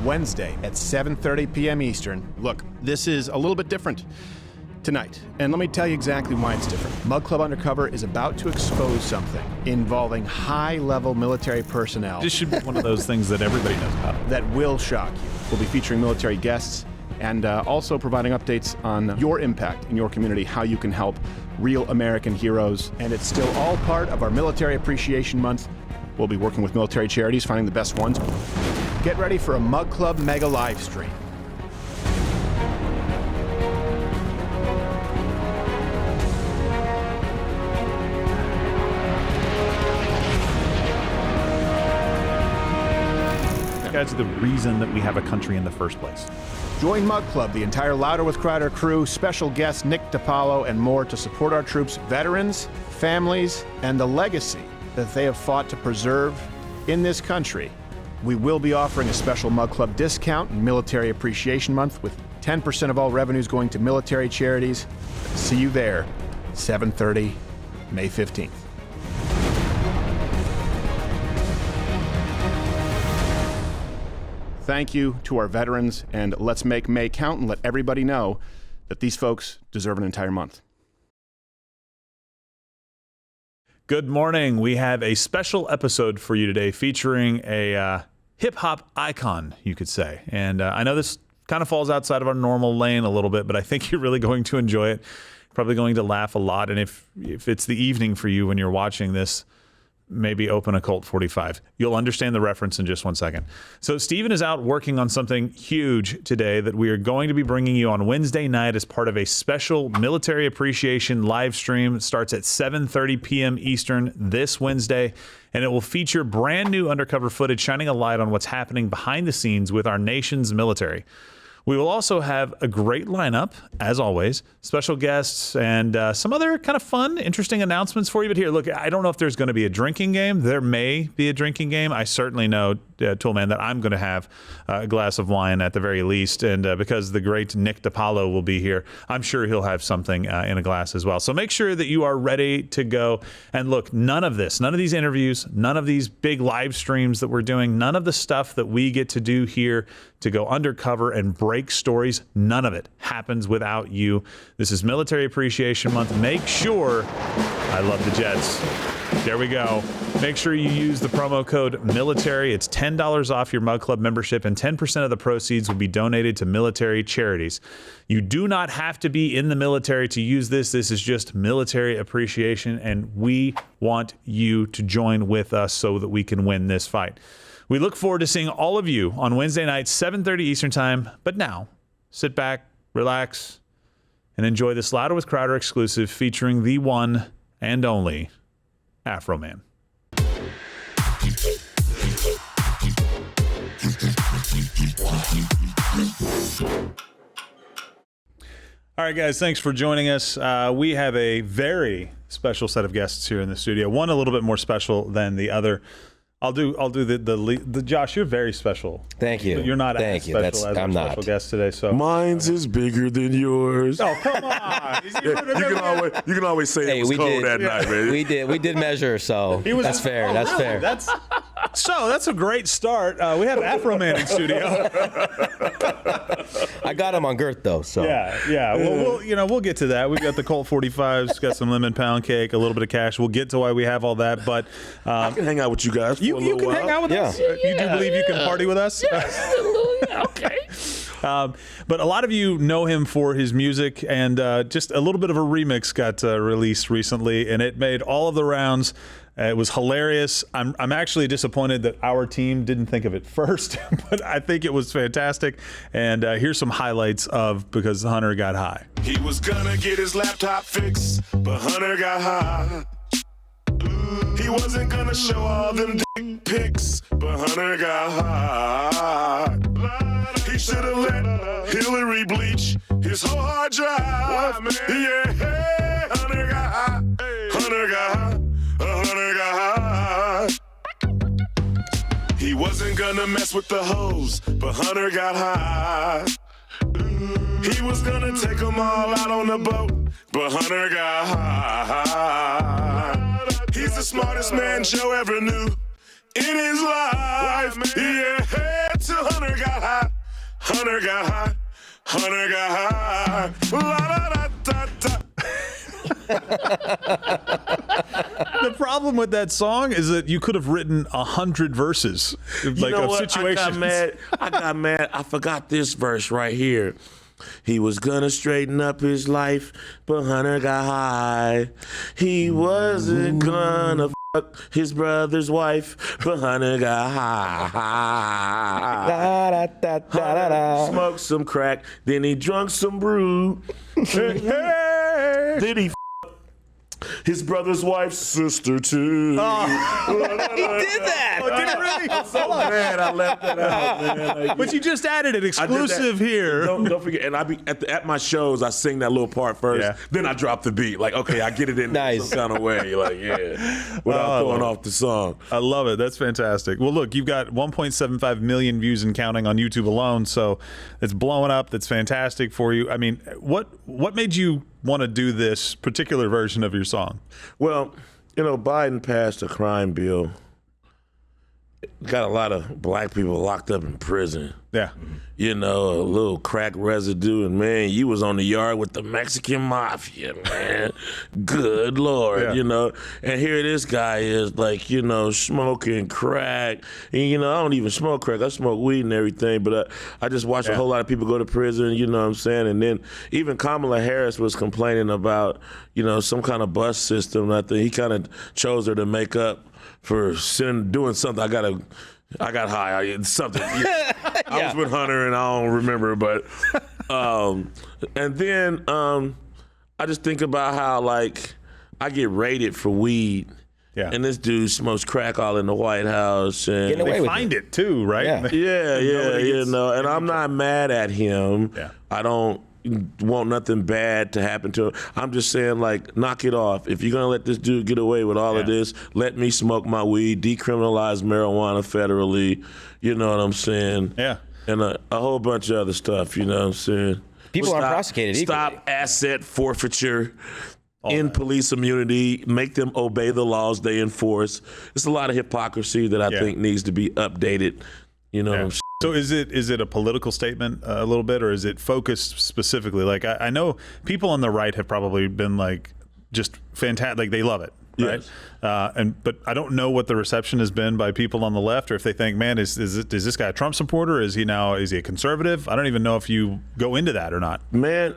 Wednesday at 7:30 p.m. Eastern. Look, this is a little bit different tonight, and let me tell you exactly why it's different. Mug Club Undercover is about to expose something involving high-level military personnel. This should be one of those things that everybody knows about. That will shock you. We'll be featuring military guests and also providing updates on your impact in your community, how you can help real American heroes. And it's still all part of our Military Appreciation Month. We'll be working with military charities, finding the best ones. Get ready for a Mug Club mega live stream. Guys are the reason that we have a country in the first place. Join Mug Club, the entire Louder with Crowder crew, special guest Nick DiPaolo, and more to support our troops, veterans, families, and the legacy that they have fought to preserve in this country. We will be offering a special Mug Club discount in Military Appreciation Month with 10% of all revenues going to military charities. See you there, 7:30, May 15th. Thank you to our veterans, and let's make May count and let everybody know that these folks deserve an entire month. Good morning. We have a special episode for you today featuring a hip-hop icon, you could say. And I know this kind of falls outside of our normal lane a little bit, but I think you're really going to enjoy it. Probably going to laugh a lot. And if it's the evening for you when you're watching this, maybe open a Colt 45. You'll understand the reference in just 1 second. So Steven is out working on something huge today that we are going to be bringing you on Wednesday night as part of a special military appreciation live stream. It starts at 7:30 p.m. Eastern this Wednesday, and it will feature brand new undercover footage shining a light on what's happening behind the scenes with our nation's military. We will also have a great lineup, as always, special guests, and some other kind of fun, interesting announcements for you. But here, look, I don't know if there's going to be a drinking game. There may be a drinking game. I certainly know, Toolman, that I'm going to have a glass of wine at the very least. And because the great Nick DiPaolo will be here, I'm sure he'll have something in a glass as well. So make sure that you are ready to go. And look, none of these interviews, none of these big live streams that we're doing, none of the stuff that we get to do here to go undercover and break stories, none of it happens without you. This is Military Appreciation Month. Make sure, I love the Jets. There we go. Make sure you use the promo code military. It's $10 off your Mug Club membership, and 10% of the proceeds will be donated to military charities. You do not have to be in the military to use this. This is just military appreciation, and we want you to join with us so that we can win this fight. We look forward to seeing all of you on Wednesday night, 7:30 Eastern Time. But now, sit back, relax, and enjoy this Louder with Crowder exclusive featuring the one and only Afroman. All right, guys, thanks for joining us. We have a very special set of guests here in the studio. One a little bit more special than the other. I'll do the Josh. You're very special. Thank you. But you're not as special as our special guest today. So mine's is bigger than yours. Oh, come on! You can always say it was cold that night, man. We did measure, so that's fair. Oh, that's really? fair. That's a great start. We have Afroman in studio. I got him on girth though, so yeah. We'll get to that. We've got the Colt 45s, got some lemon pound cake, a little bit of cash. We'll get to why we have all that, but I can hang out with you guys. You can hang out with us. You do believe you can party with us? Okay. But a lot of you know him for his music, and just a little bit of a remix got released recently, and it made all of the rounds. It was hilarious. I'm actually disappointed that our team didn't think of it first, but I think it was fantastic. And here's some highlights of Because Hunter Got High. He was gonna get his laptop fixed, but Hunter got high. He wasn't gonna show all them dick pics, but Hunter got high. He should've let Hillary bleach his whole hard drive. Yeah, Hunter got high. Hunter got high. Hunter got high. He wasn't gonna mess with the hoes, but Hunter got high. He was gonna take them all out on the boat, but Hunter got high. He's the smartest man Joe ever knew in his life. Yeah, till Hunter got got high. Hunter got high. Hunter got high. La da da da da. The problem with that song is that you could have written 100 verses, like of situations. I got mad. I forgot this verse right here. He was gonna straighten up his life, but Hunter got high. He wasn't gonna fuck his brother's wife, but Hunter got high. Hunter smoked some crack, then he drunk some brew. Then he his brother's wife's sister too. He did that. Oh, did it really? I'm so mad I left that out, man. Like, But you just added it exclusive here. Don't forget. And I be at my shows, I sing that little part first. Then I drop the beat. Like, okay, I get it in some kind of way. Like, without throwing off the song. I love it. That's fantastic. Well, look, you've got 1.75 million views and counting on YouTube alone, so it's blowing up. That's fantastic for you. I mean, what made you want to do this particular version of your song? Well, Biden passed a crime bill. Got a lot of black people locked up in prison. Yeah. A little crack residue, and man, you was on the yard with the Mexican mafia, man. Good Lord, And here this guy is like, smoking crack. And, I don't even smoke crack. I smoke weed and everything, but I just watched a whole lot of people go to prison, you know what I'm saying? And then even Kamala Harris was complaining about, some kind of bus system. I think he kind of chose her to make up for doing something. I got high. Something. I was with Hunter and I don't remember, but and then I just think about how like I get raided for weed. Yeah. And this dude smokes crack all in the White House, and they find it too, right? Yeah. And I'm not mad at him. Yeah. I don't want nothing bad to happen to him. I'm just saying, like, knock it off. If you're gonna let this dude get away with all of this, let me smoke my weed, decriminalize marijuana federally. You know what I'm saying? Yeah. And a whole bunch of other stuff. You know what I'm saying? People aren't prosecuted equally. Stop asset forfeiture. Police immunity, make them obey the laws they enforce. It's a lot of hypocrisy that I think needs to be updated. You know what I'm saying? So is it a political statement a little bit, or is it focused specifically? Like I know people on the right have probably been like just fantastic, like they love it, right? Yes. But I don't know what the reception has been by people on the left, or if they think, man, is this guy a Trump supporter? Is he a conservative? I don't even know if you go into that or not. Man,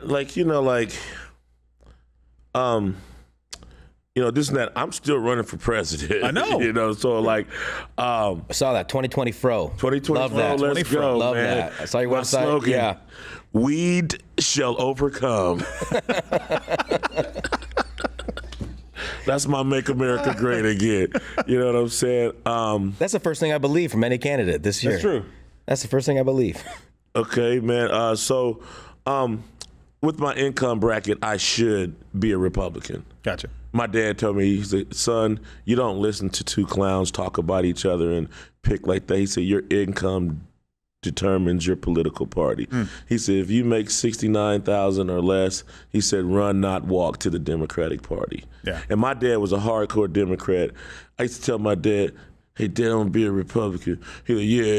this and that. I'm still running for president. I know. So like, I saw that 2020 fro. 2020 Love fro. that. Let's go, Love man. that. I saw your My website. Slogan, yeah. Weed shall overcome. That's my Make America Great Again. You know what I'm saying? That's the first thing I believe from any candidate this year. That's true. That's the first thing I believe. Okay, man. So with my income bracket, I should be a Republican. Gotcha. My dad told me, he said, son, you don't listen to two clowns talk about each other and pick like that. He said, your income determines your political party. He said, if you make $69,000 or less, he said, run, not walk to the Democratic Party. Yeah. And my dad was a hardcore Democrat. I used to tell my dad, hey, Dad, I'm gonna be a Republican. He like, yeah,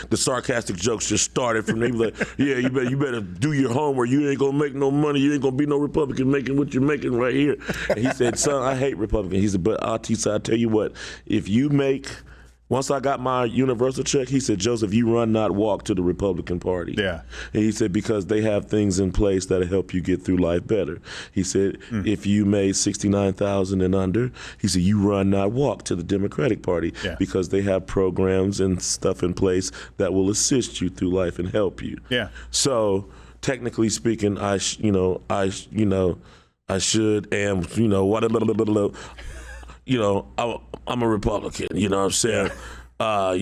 the sarcastic jokes just started from there. He was like, yeah, you better do your homework. You ain't gonna make no money. You ain't gonna be no Republican making what you're making right here. And he said, son, I hate Republicans. He said, but I'll tell you what, if you make, once I got my universal check, he said, Joseph, you run, not walk to the Republican Party. Yeah. And he said, because they have things in place that'll help you get through life better. He said, if you made $69,000 and under, he said, you run, not walk to the Democratic Party because they have programs and stuff in place that will assist you through life and help you. Yeah. So technically speaking, I should, I'm a Republican, you know what I'm saying? I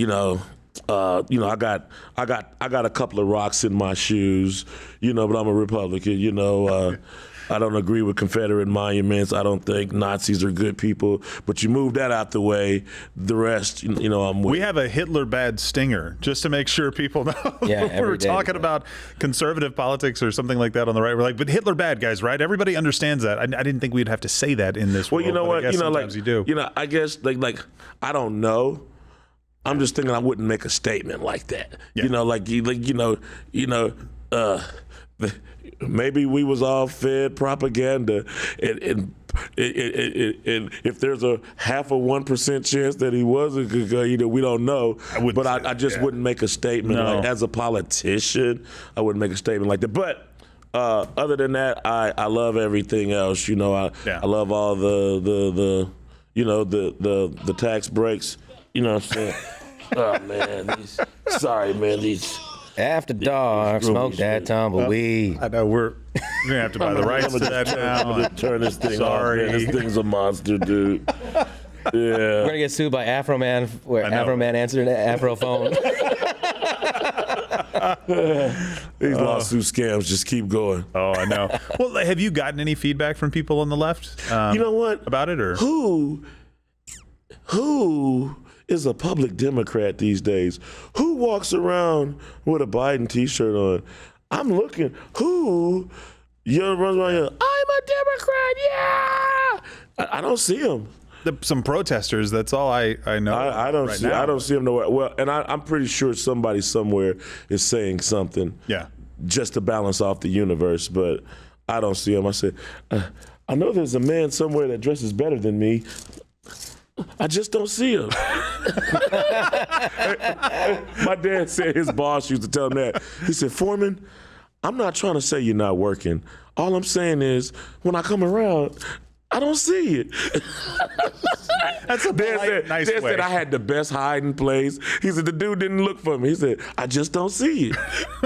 got a couple of rocks in my shoes, but I'm a Republican, I don't agree with Confederate monuments. I don't think Nazis are good people. But you move that out the way, the rest, I'm with. We have a Hitler bad stinger, just to make sure people know. Yeah, we're talking about conservative politics or something like that on the right. We're like, but Hitler bad, guys, right? Everybody understands that. I didn't think we'd have to say that in this world. Well, you know what? Sometimes you do. I guess, like I don't know. I'm just thinking I wouldn't make a statement like that. Yeah. Maybe we was all fed propaganda, and if there's a 0.5% chance that he wasn't, we don't know. But I just wouldn't make a statement. No. Like, as a politician, I wouldn't make a statement like that. But other than that, I love everything else. I love all the tax breaks. You know what I'm saying? Oh man, sorry man, these. After dark, smoke that tumbleweed. I know we're gonna have to buy the rights to that now. I'm gonna turn this thing Sorry. off. Man. This thing's a monster, dude. Yeah. We're gonna get sued by Afroman, where Afroman answered an Afro phone. These lawsuit scams just keep going. Oh, I know. Well, have you gotten any feedback from people on the left? You know what? About it, or who is a public Democrat these days? Who walks around with a Biden T-shirt on? I'm looking. Who runs around here? I'm a Democrat. Yeah. I don't see him. some protesters? That's all I know. I don't see. now. I don't see him nowhere. Well, and I'm pretty sure somebody somewhere is saying something. Yeah. Just to balance off the universe, but I don't see him. I said, I know there's a man somewhere that dresses better than me. I just don't see him. My dad said his boss used to tell him that. He said, Foreman, I'm not trying to say you're not working. All I'm saying is, when I come around, I don't see it. That's a polite, nice Dad way. said I had the best hiding place. He said the dude didn't look for me. He said, I just don't see it.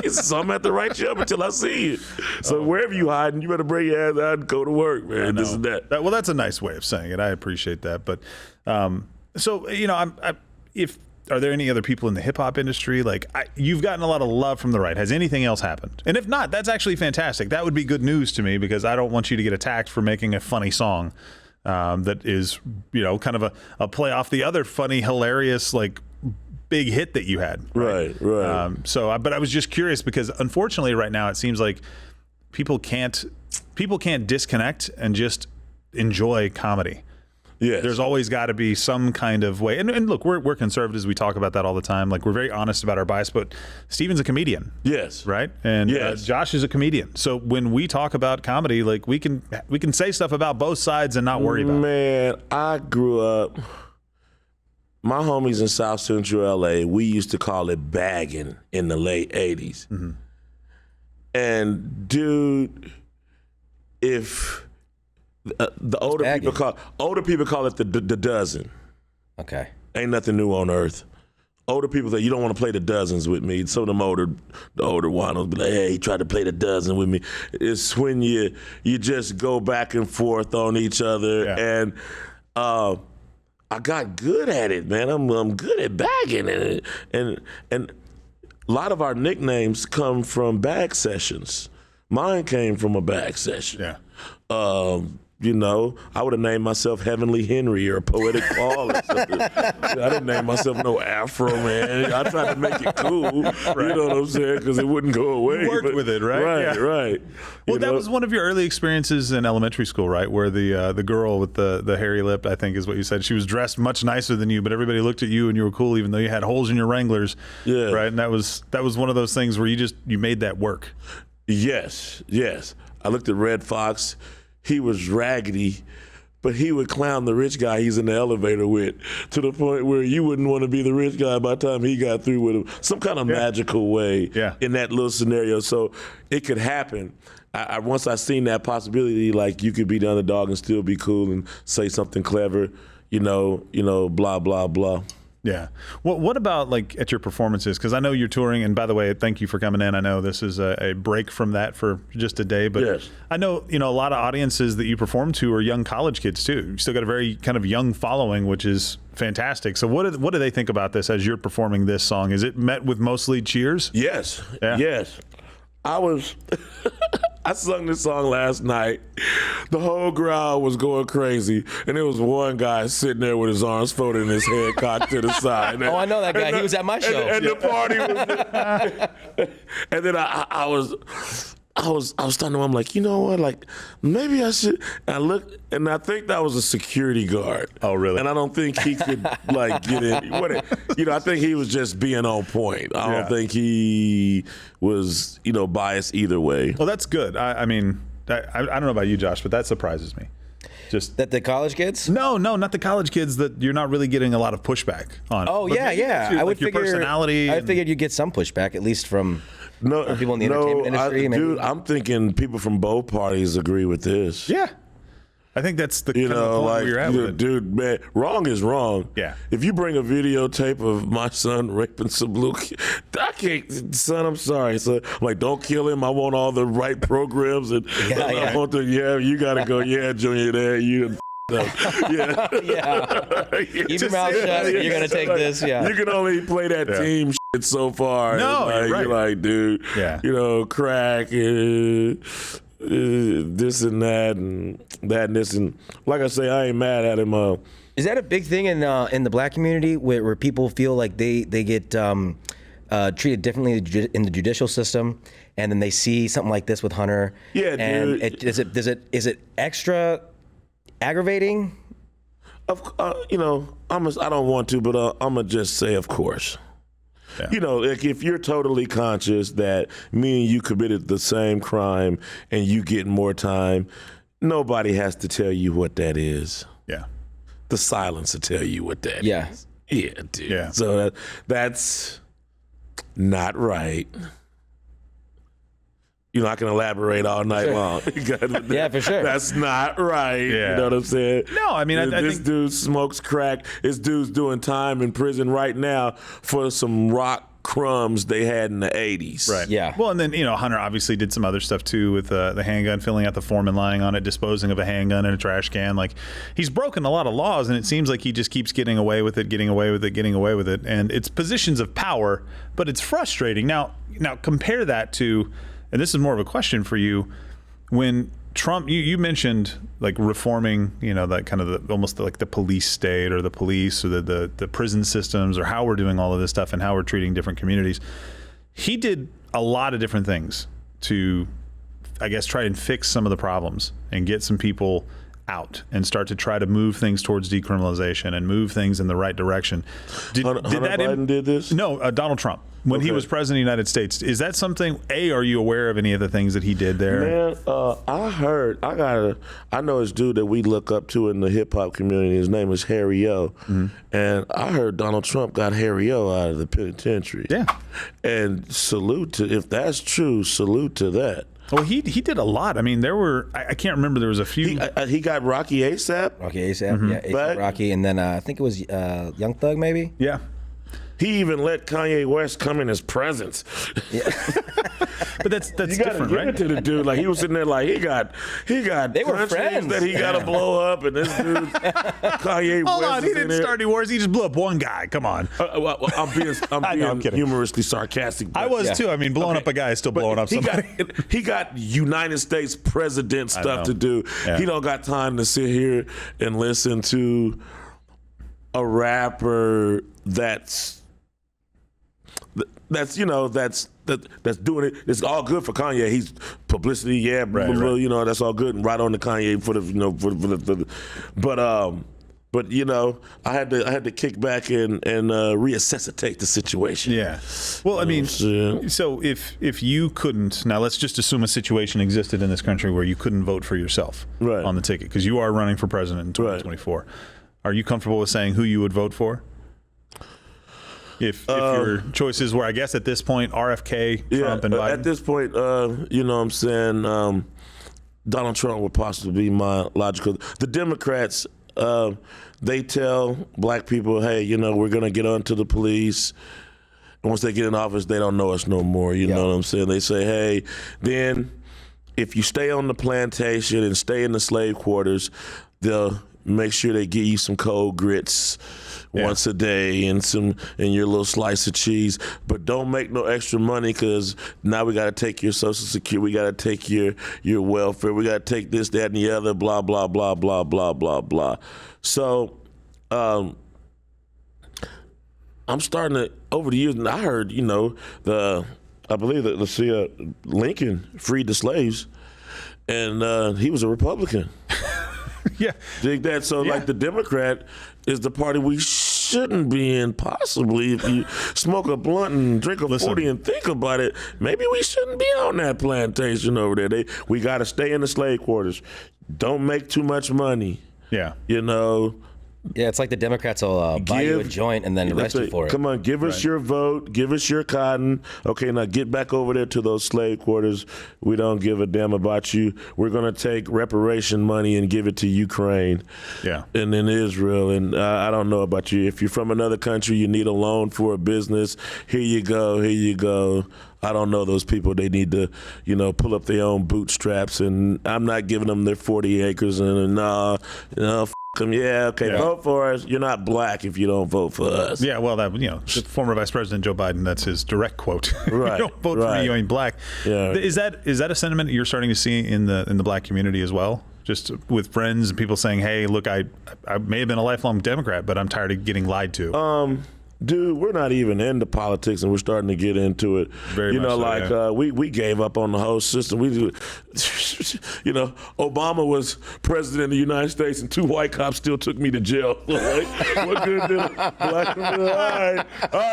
He said, so I'm at the right job until I see it. So wherever you hiding, you better bring your ass out and go to work, man. This is that. Well, that's a nice way of saying it. I appreciate that. But so are there any other people in the hip hop industry? Like, you've gotten a lot of love from the right. Has anything else happened? And if not, that's actually fantastic. That would be good news to me, because I don't want you to get attacked for making a funny song that is, kind of a play off the other funny, hilarious, like, big hit that you had. Right. But I was just curious, because unfortunately right now it seems like people can't disconnect and just enjoy comedy. Yes. There's always got to be some kind of way. And look, we're conservatives. We talk about that all the time. Like, we're very honest about our bias, but Steven's a comedian. Yes. Right? And yes. Josh is a comedian. So when we talk about comedy, like, we can say stuff about both sides and not worry about it. Man, I grew up, my homies in South Central LA, we used to call it bagging in the late 80s. Mm-hmm. And dude, if the older people call it the dozen. Okay. Ain't nothing new on earth. Older people say, you don't want to play the dozens with me. Some of them the older ones will be like, hey, he tried to play the dozen with me. It's when you just go back and forth on each other. Yeah. And I got good at it, man. I'm good at bagging it. And a lot of our nicknames come from bag sessions. Mine came from a bag session. Yeah. I would have named myself Heavenly Henry or Poetic Paul or something. I didn't name myself no Afro, man. I tried to make it cool. Right. You know what I'm saying? Because it wouldn't go away. You worked with it, right? Right. Well, that was one of your early experiences in elementary school, right? Where the girl with the hairy lip, I think is what you said, she was dressed much nicer than you, but everybody looked at you and you were cool, even though you had holes in your Wranglers. Yeah. Right? And that was one of those things where you made that work. Yes. I looked at Red Fox. He was raggedy, but he would clown the rich guy he's in the elevator with, to the point where you wouldn't want to be the rich guy by the time he got through with him. Some kind of magical way in that little scenario. So it could happen. Once I seen that possibility, like, you could be the underdog and still be cool and say something clever, blah, blah, blah. Yeah. Well, what about, like, at your performances? Because I know you're touring, and by the way, thank you for coming in. I know this is a break from that for just a day, but yes. I know, a lot of audiences that you perform to are young college kids too. You still got a very kind of young following, which is fantastic. So what do they think about this as you're performing this song? Is it met with mostly cheers? Yes. Yeah. Yes. I sung this song last night. The whole crowd was going crazy, and there was one guy sitting there with his arms folded and his head cocked to the side. Oh, I know that guy. He was at my show. And the party was. And then I I was talking to him. I'm like, you know what? Like, maybe I should. I looked, and I think that was a security guard. Oh, really? And I don't think he could like get in. I think he was just being on point. I don't think he was, biased either way. Well, that's good. I mean, I don't know about you, Josh, but that surprises me. Just that the college kids? No, not the college kids. That you're not really getting a lot of pushback on. Oh, But yeah. too, I would your figure. personality. I figured you'd get some pushback, at least from people in the no, entertainment industry. Maybe. Dude, I'm thinking people from both parties agree with this. Yeah, I think that's the kind of the point where you're at with it. Dude, man, wrong is wrong. Yeah. If you bring a videotape of my son raping some blue kid, I can't, son, I'm sorry. So I'm like, don't kill him. I want all the right programs. And I want you got to go, Junior, there, you yeah. Keep your mouth shut. You're going to take this. Yeah. You can only play that team shit so far. No, you're right. You're like, dude, crack, this and that and that and this. And like I say, I ain't mad at him. Is that a big thing in the black community where people feel like they get treated differently in the judicial system, and then they see something like this with Hunter? Yeah, and dude. Is it extra aggravating? I don't want to, but I'm gonna just say, of course. Yeah. Like if you're totally conscious that me and you committed the same crime and you get more time, nobody has to tell you what that is. Yeah. The silence will tell you what that is. Yeah, dude. Yeah. So that's not right. I can elaborate all night long. Yeah, for sure. That's not right. Yeah. You know what I'm saying? No, I mean, I this think dude smokes crack. This dude's doing time in prison right now for some rock crumbs they had in the 80s. Right. Yeah. Well, and then, Hunter obviously did some other stuff too with the handgun, filling out the form and lying on it, disposing of a handgun in a trash can. Like, he's broken a lot of laws, and it seems like he just keeps getting away with it. And it's positions of power, but it's frustrating. Now compare that to, and this is more of a question for you, when Trump, you mentioned like reforming, that kind of almost like the police state or the police or the prison systems, or how we're doing all of this stuff and how we're treating different communities. He did a lot of different things to, I guess, try and fix some of the problems and get some people out and start to try to move things towards decriminalization and move things in the right direction. Hunter Biden did this? No, Donald Trump. When he was president of the United States. Is that something, are you aware of any of the things that he did there? Man, I know this dude that we look up to in the hip hop community. His name is Harry O. Mm-hmm. And I heard Donald Trump got Harry O out of the penitentiary. Yeah. And if that's true, salute to that. Well, he did a lot. I mean, there were, I can't remember, there was a few. He got Rocky ASAP. Rocky ASAP, yeah. ASAP Rocky, and then I think it was Young Thug, maybe? Yeah. He even let Kanye West come in his presence. Yeah. But that's you different, give right? it to the dude. Like, he was sitting there like he got they were friends that he got to blow up, and this dude Kanye Hold West on, he didn't start any wars. He just blew up one guy. Come on. I'm being humorously sarcastic. I was too. I mean, blowing up a guy is still blowing up somebody. He got United States president stuff to do. Yeah. He don't got time to sit here and listen to a rapper that's doing it. It's all good for Kanye. He's publicity, right. That's all good and right on the Kanye for the but I had to kick back and resuscitate the situation. Yeah. Well, I mean, so if you couldn't, now let's just assume a situation existed in this country where you couldn't vote for yourself on the ticket, because you are running for president in 2024. Right. Are you comfortable with saying who you would vote for? If your choices were, I guess at this point, RFK, Trump, and Biden? At this point, what I'm saying, Donald Trump would possibly be my logical. The Democrats, they tell black people, hey, we're going to get onto the police. And once they get in office, they don't know us no more. You know what I'm saying? They say, hey, then if you stay on the plantation and stay in the slave quarters, they'll make sure they give you some cold grits once a day and your little slice of cheese, but don't make no extra money, because now we got to take your Social Security, we got to take your welfare, we got to take this, that, and the other, blah, blah, blah, blah, blah, blah, blah. So I'm starting to, over the years, and I heard, I believe that Lincoln freed the slaves, and he was a Republican. Yeah. Dig that. So like the Democrat is the party we shouldn't be in, possibly. If you smoke a blunt and drink a 40 and think about it, maybe we shouldn't be on that plantation over there. We got to stay in the slave quarters. Don't make too much money. Yeah. You know. Yeah, it's like the Democrats will buy you a joint and then arrest you for it. Come on, give us your vote, give us your cotton. Okay, now get back over there to those slave quarters. We don't give a damn about you. We're going to take reparation money and give it to Ukraine and then Israel. And I don't know about you. If you're from another country, you need a loan for a business. Here you go, here you go. I don't know those people. They need to, pull up their own bootstraps. And I'm not giving them their 40 acres. And them. Yeah, okay, vote for us. You're not black if you don't vote for us. Yeah, well, former Vice President Joe Biden, that's his direct quote. Right. You don't vote for me, you ain't black. Yeah. Is that a sentiment you're starting to see in the black community as well? Just with friends and people saying, hey, look, I may have been a lifelong Democrat, but I'm tired of getting lied to. Dude, we're not even into politics, and we're starting to get into it. Very much so, we gave up on the whole system. Obama was president of the United States, and 2 white cops still took me to jail. Like, what good did black? All right,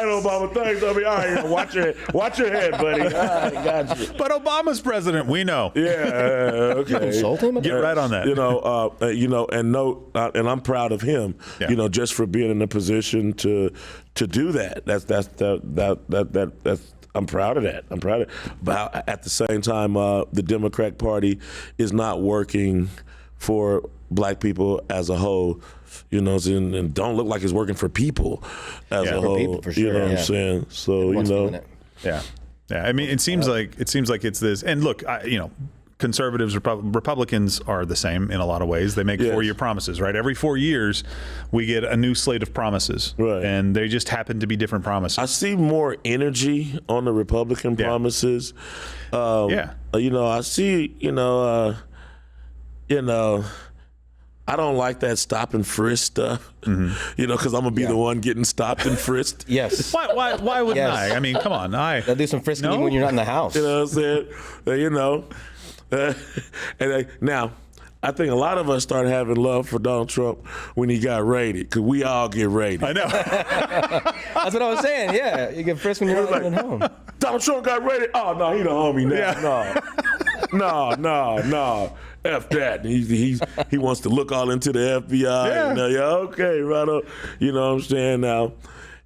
Obama, thanks. All right, watch your head, buddy. All right, got you. But Obama's president, we know. Yeah, okay. Insult him? Get right on that. And I'm proud of him. Yeah. Just for being in a position to do that. That's I'm proud of that. I'm proud of it. But at the same time, the Democratic Party is not working for black people as a whole, and don't look like it's working for people as a whole. People, for sure. You know what I'm saying? So, Yeah. I mean, it seems like it's this. And look, conservatives, Republicans are the same in a lot of ways. They make 4-year promises, right? Every 4 years, we get a new slate of promises, right? And they just happen to be different promises. I see more energy on the Republican promises. I see, I don't like that stop and frisk stuff, because I'm going to be the one getting stopped and frisked. Yes. Why wouldn't I? I mean, come on. They'll do some frisking when you're not in the house. You know what I'm saying? Now, I think a lot of us started having love for Donald Trump when he got raided, because we all get raided. I know. That's what I was saying. Yeah, you get frisked when you're not even home. Donald Trump got raided. Oh no, he the homie now. Yeah. No. F that. He wants to look all into the FBI. Yeah. Okay, right up. You know what I'm saying?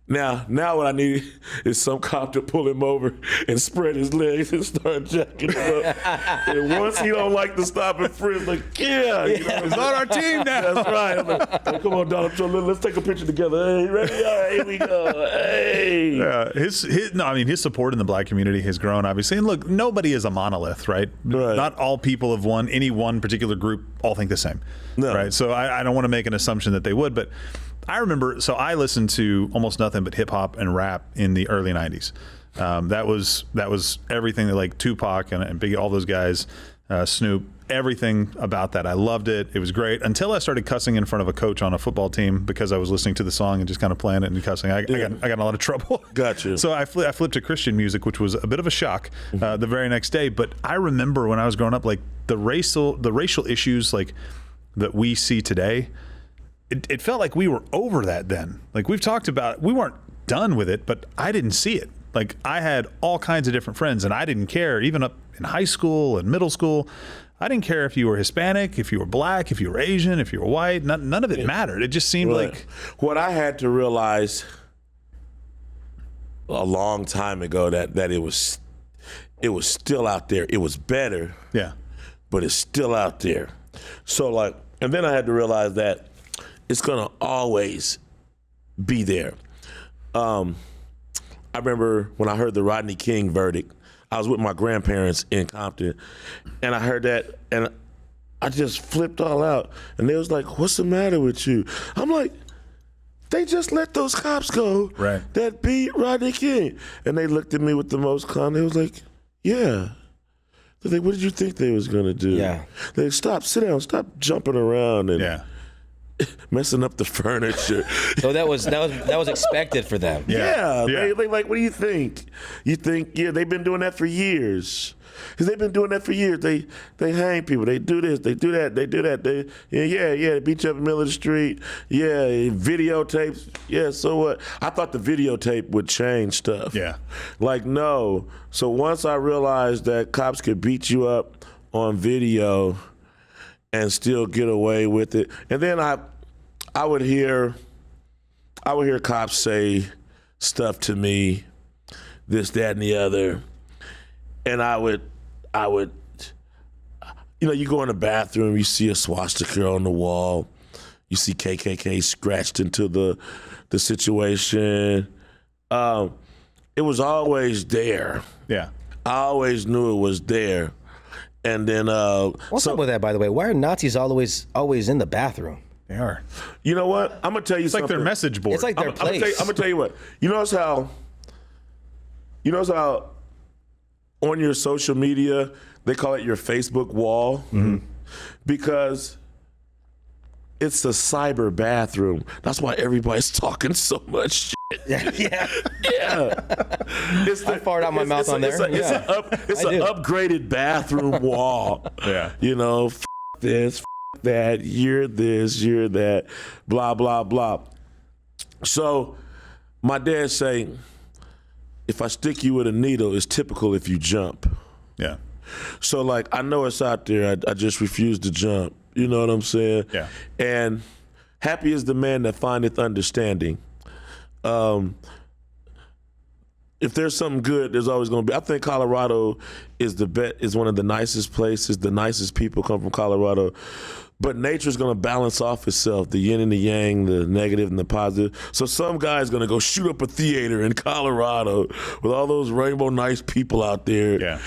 Now what I need is some cop to pull him over and spread his legs and start jacking him up. And once he don't like to stop and frisk, like, it's on our team now. That's right. I'm like, oh, come on, Donald Trump, let's take a picture together. Hey, ready? All right, here we go. Hey. Yeah, his support in the black community has grown, obviously. And look, nobody is a monolith, right? Not all people of any one particular group all think the same. No. Right? So I don't want to make an assumption that they would, but I remember, so I listened to almost nothing but hip hop and rap in the early 90s. That was everything that, like, Tupac and Biggie, all those guys, Snoop, everything about that. I loved it. It was great until I started cussing in front of a coach on a football team because I was listening to the song and just kind of playing it and cussing. I got in a lot of trouble. Gotcha. So I flipped to Christian music, which was a bit of a shock the very next day. But I remember when I was growing up, like, the racial issues like that we see today, it felt like we were over that then. Like, we've talked about, we weren't done with it, but I didn't see it. Like, I had all kinds of different friends, and I didn't care, even up in high school and middle school. I didn't care if you were Hispanic, if you were black, if you were Asian, if you were white. None of it mattered. It just seemed like... What I had to realize a long time ago that it was still out there. It was better, but it's still out there. So, like, and then I had to realize that it's gonna always be there. I remember when I heard the Rodney King verdict, I was with my grandparents in Compton, and I heard that, and I just flipped all out. And they was like, "What's the matter with you?" I'm like, "They just let those cops go that beat Rodney King." And they looked at me with the most calm. They was like, "Yeah." They're like, "What did you think they was gonna do?" Yeah. They stop, sit down, stop jumping around, and messing up the furniture. So that was expected for them. Yeah. Yeah. They like, what do you think? You think, yeah, they've been doing that for years. Because they've been doing that for years. They hang people. They do this. They do that. They do that. They they beat you up in the middle of the street. Yeah, videotapes. Yeah, so what? I thought the videotape would change stuff. Yeah. Like, no. So once I realized that cops could beat you up on video and still get away with it, and then I would hear cops say stuff to me, this, that, and the other. And I would, you go in the bathroom, you see a swastika on the wall, you see KKK scratched into the situation. It was always there. Yeah. I always knew it was there. And then What's up with that, by the way? Why are Nazis always in the bathroom? They are. You know what? I'm gonna tell you It's something. like their message board. It's like their place. I'm gonna tell you what. You notice how on your social media they call it your Facebook wall? Mm-hmm. Because it's a cyber bathroom. That's why everybody's talking so much shit. Yeah. Yeah. I fired out my mouth on there. It's I an do. upgraded bathroom wall. Yeah. F this, that, you're this, you're that, blah, blah, blah. So my dad say, if I stick you with a needle, it's typical if you jump. Yeah. So like, I know it's out there. I just refuse to jump. You know what I'm saying? Yeah. And happy is the man that findeth understanding. If there's something good, there's always going to be. I think Colorado is one of the nicest places. The nicest people come from Colorado. But nature's going to balance off itself, the yin and the yang, the negative and the positive. So some guy's going to go shoot up a theater in Colorado with all those rainbow nice people out there,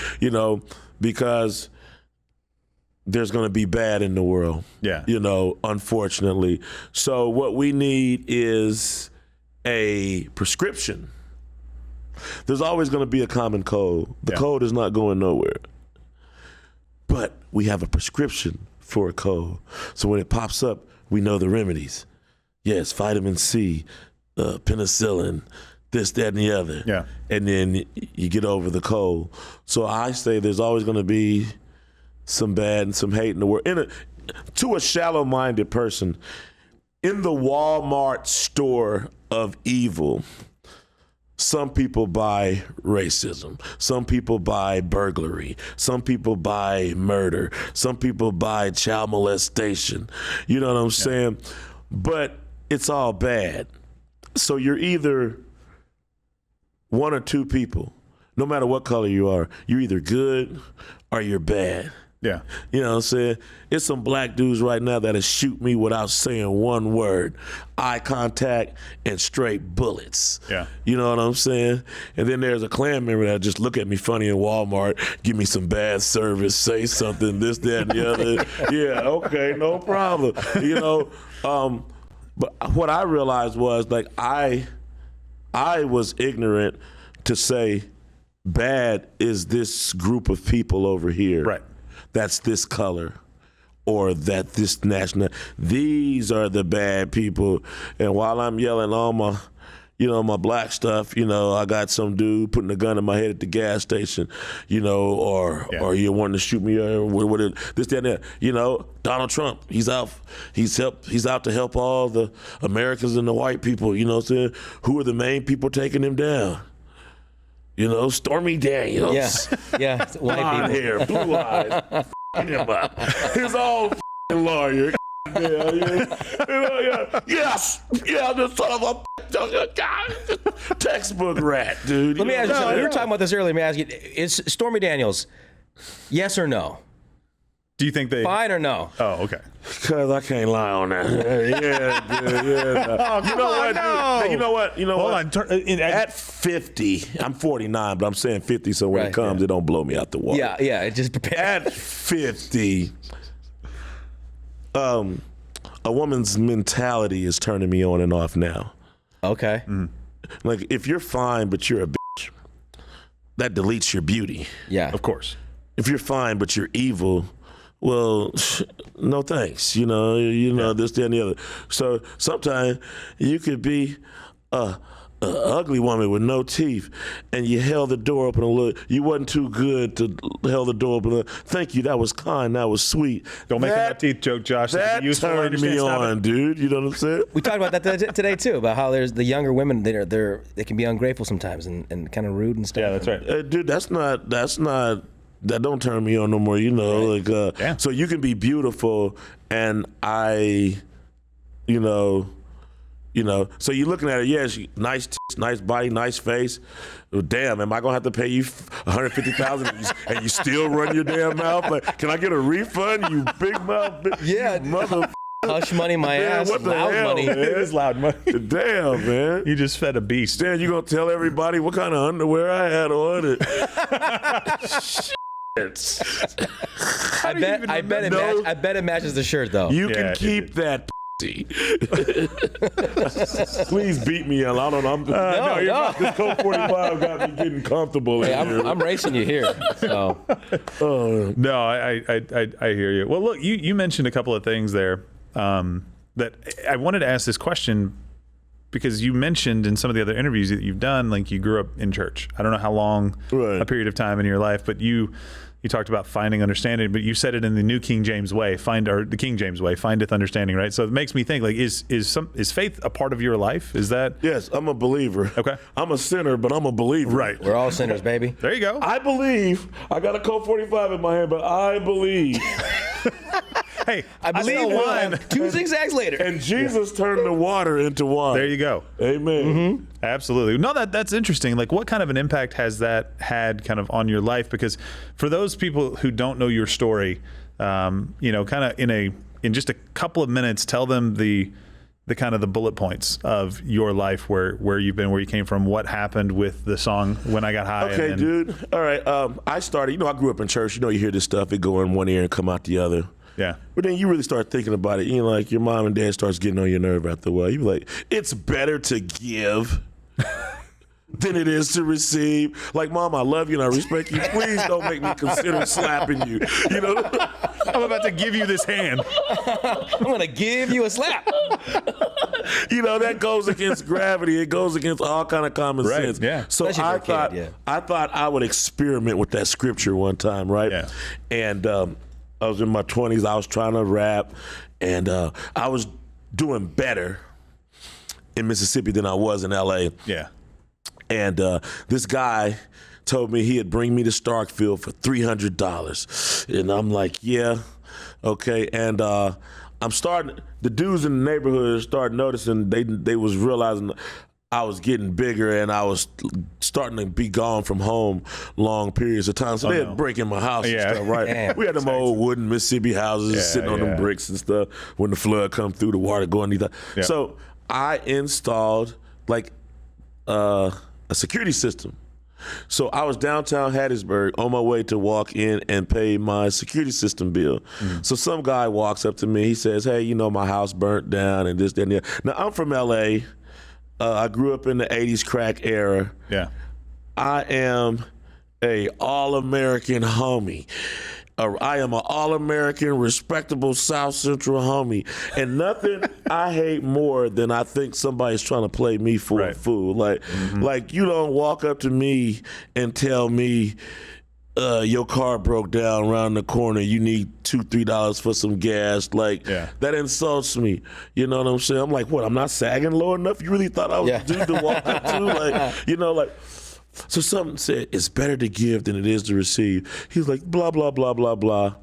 because there's going to be bad in the world, unfortunately. So what we need is a prescription. There's always going to be a common cold. The cold is not going nowhere. But we have a prescription for a cold. So when it pops up, we know the remedies. Yes, vitamin C, penicillin, this, that, and the other. Yeah. And then you get over the cold. So I say there's always going to be some bad and some hate in the world. To a shallow-minded person, in the Walmart store of evil, some people buy racism. Some people buy burglary. Some people buy murder. Some people buy child molestation. You know what I'm saying? But it's all bad. So you're either one or two people. No matter what color you are, you're either good or you're bad. Yeah. You know what I'm saying? It's some black dudes right now that'll shoot me without saying one word. Eye contact and straight bullets. Yeah. You know what I'm saying? And then there's a Klan member that just look at me funny in Walmart, give me some bad service, say something, this, that, and the other. Yeah, okay, no problem. But what I realized was, like, I was ignorant to say bad is this group of people over here. Right. That's this color or that this national. These are the bad people. And while I'm yelling all my, my black stuff, I got some dude putting a gun in my head at the gas station, or you wanting to shoot me or what this, that, and that. Donald Trump, he's out to help all the Americans and the white people, you know what I'm saying? Who are the main people taking him down? Stormy Daniels. Yeah. White blonde people. hair, blue eyes, him up. His old lawyer. Yes, the son of a textbook rat, dude. Let me ask you something. We were talking about this earlier. Let me ask you: is Stormy Daniels, yes or no? Do you think they Fine or no? Oh, okay. Because I can't lie on that. Yeah, dude. Yeah. You know what? No. Dude? You know what? Hold on. At 50, I'm 49, but I'm saying 50, so when Right, it comes, it don't blow me out the water. Yeah. It just At 50, a woman's mentality is turning me on and off now. Okay. Like, if you're fine, but you're a bitch, that deletes your beauty. Yeah. Of course. If you're fine, but you're evil, well, no thanks. You know, this, that, and the other. So sometimes you could be an ugly woman with no teeth, and you held the door open a little. You wasn't too good to held the door open. Thank you. That was kind. That was sweet. Don't make a teeth joke, Josh. That turned me on, dude. You know what I'm saying? We talked about that today too, about how there's the younger women they can be ungrateful sometimes and kind of rude and stuff. Yeah, that's right. Dude, that don't turn me on no more. You know, Yeah. So you can be beautiful, and so you're looking at her, yeah, she nice tits, nice body, nice face. Well, damn, am I gonna have to pay you $150,000 and you still run your damn mouth? Like, can I get a refund? You big mouth, Yeah, mother. Hush money, my Man, ass. what the Loud hell, money. man? It is loud money. Damn, man. You just fed a beast. Dan, you gonna tell everybody what kind of underwear I had on it? I bet it matches the shirt though. You Yeah, can keep that. Please beat me, Al. I don't know. No. This Colt 45 got me getting comfortable. Hey, in here. I'm racing you here. So No, I hear you. Well, look, you mentioned a couple of things there that I wanted to ask this question because you mentioned in some of the other interviews that you've done, like you grew up in church. I don't know how long Right. a period of time in your life, but you talked about finding understanding, but you said it in the New King James way, the King James way, findeth understanding, right? So it makes me think, like, is faith a part of your life? Is that? Yes, I'm a believer. Okay. I'm a sinner, but I'm a believer. Right. we're all sinners, baby. There you go. I believe. I got a Colt 45 in my hand, but I believe. Hey, I believe know we'll one. have 2 zigzags later. And Jesus turned the water into wine. There you go. Amen. Absolutely. No, that's interesting. Like, what kind of an impact has that had kind of on your life? Because for those people who don't know your story, kind of in just a couple of minutes, tell them the kind of the bullet points of your life, where you've been, where you came from, what happened with the song When I Got High. Okay, dude. All right. I started. I grew up in church. You hear this stuff. It go in one ear and come out the other. Yeah. But then you really start thinking about it. Like your mom and dad starts getting on your nerve after a while. You be like, it's better to give than it is to receive. Like, Mom, I love you and I respect you. Please don't make me consider slapping you. I'm about to give you this hand. I'm gonna give you a slap. That goes against gravity. It goes against all kind of common Right, sense. yeah. So Especially for a kid, I thought I would experiment with that scripture one time, right? Yeah. And I was in my 20s. I was trying to rap, and I was doing better in Mississippi than I was in LA. Yeah. And this guy told me he'd bring me to Starkville for $300. And I'm like, yeah, okay. And the dudes in the neighborhood started noticing, they was realizing I was getting bigger and I was starting to be gone from home long periods of time. So they had break in my house and stuff, right? Damn. We had them old wooden Mississippi houses sitting on them bricks and stuff. When the flood come through, the water go underneath that. Yeah. So I installed a security system. So I was downtown Hattiesburg on my way to walk in and pay my security system bill. Mm-hmm. So some guy walks up to me. He says, hey, my house burnt down and this, that, and that. Now, I'm from L.A. I grew up in the 80s crack era. Yeah. I am a all-American homie. I am an all-American, respectable South Central homie. And nothing I hate more than I think somebody's trying to play me for a fool. Like you don't walk up to me and tell me your car broke down around the corner. You need $2-3 for some gas. That insults me. You know what I'm saying? I'm like, what? I'm not sagging low enough? You really thought I was the dude to walk up to? So something said, it's better to give than it is to receive. He was like, blah, blah, blah, blah, blah.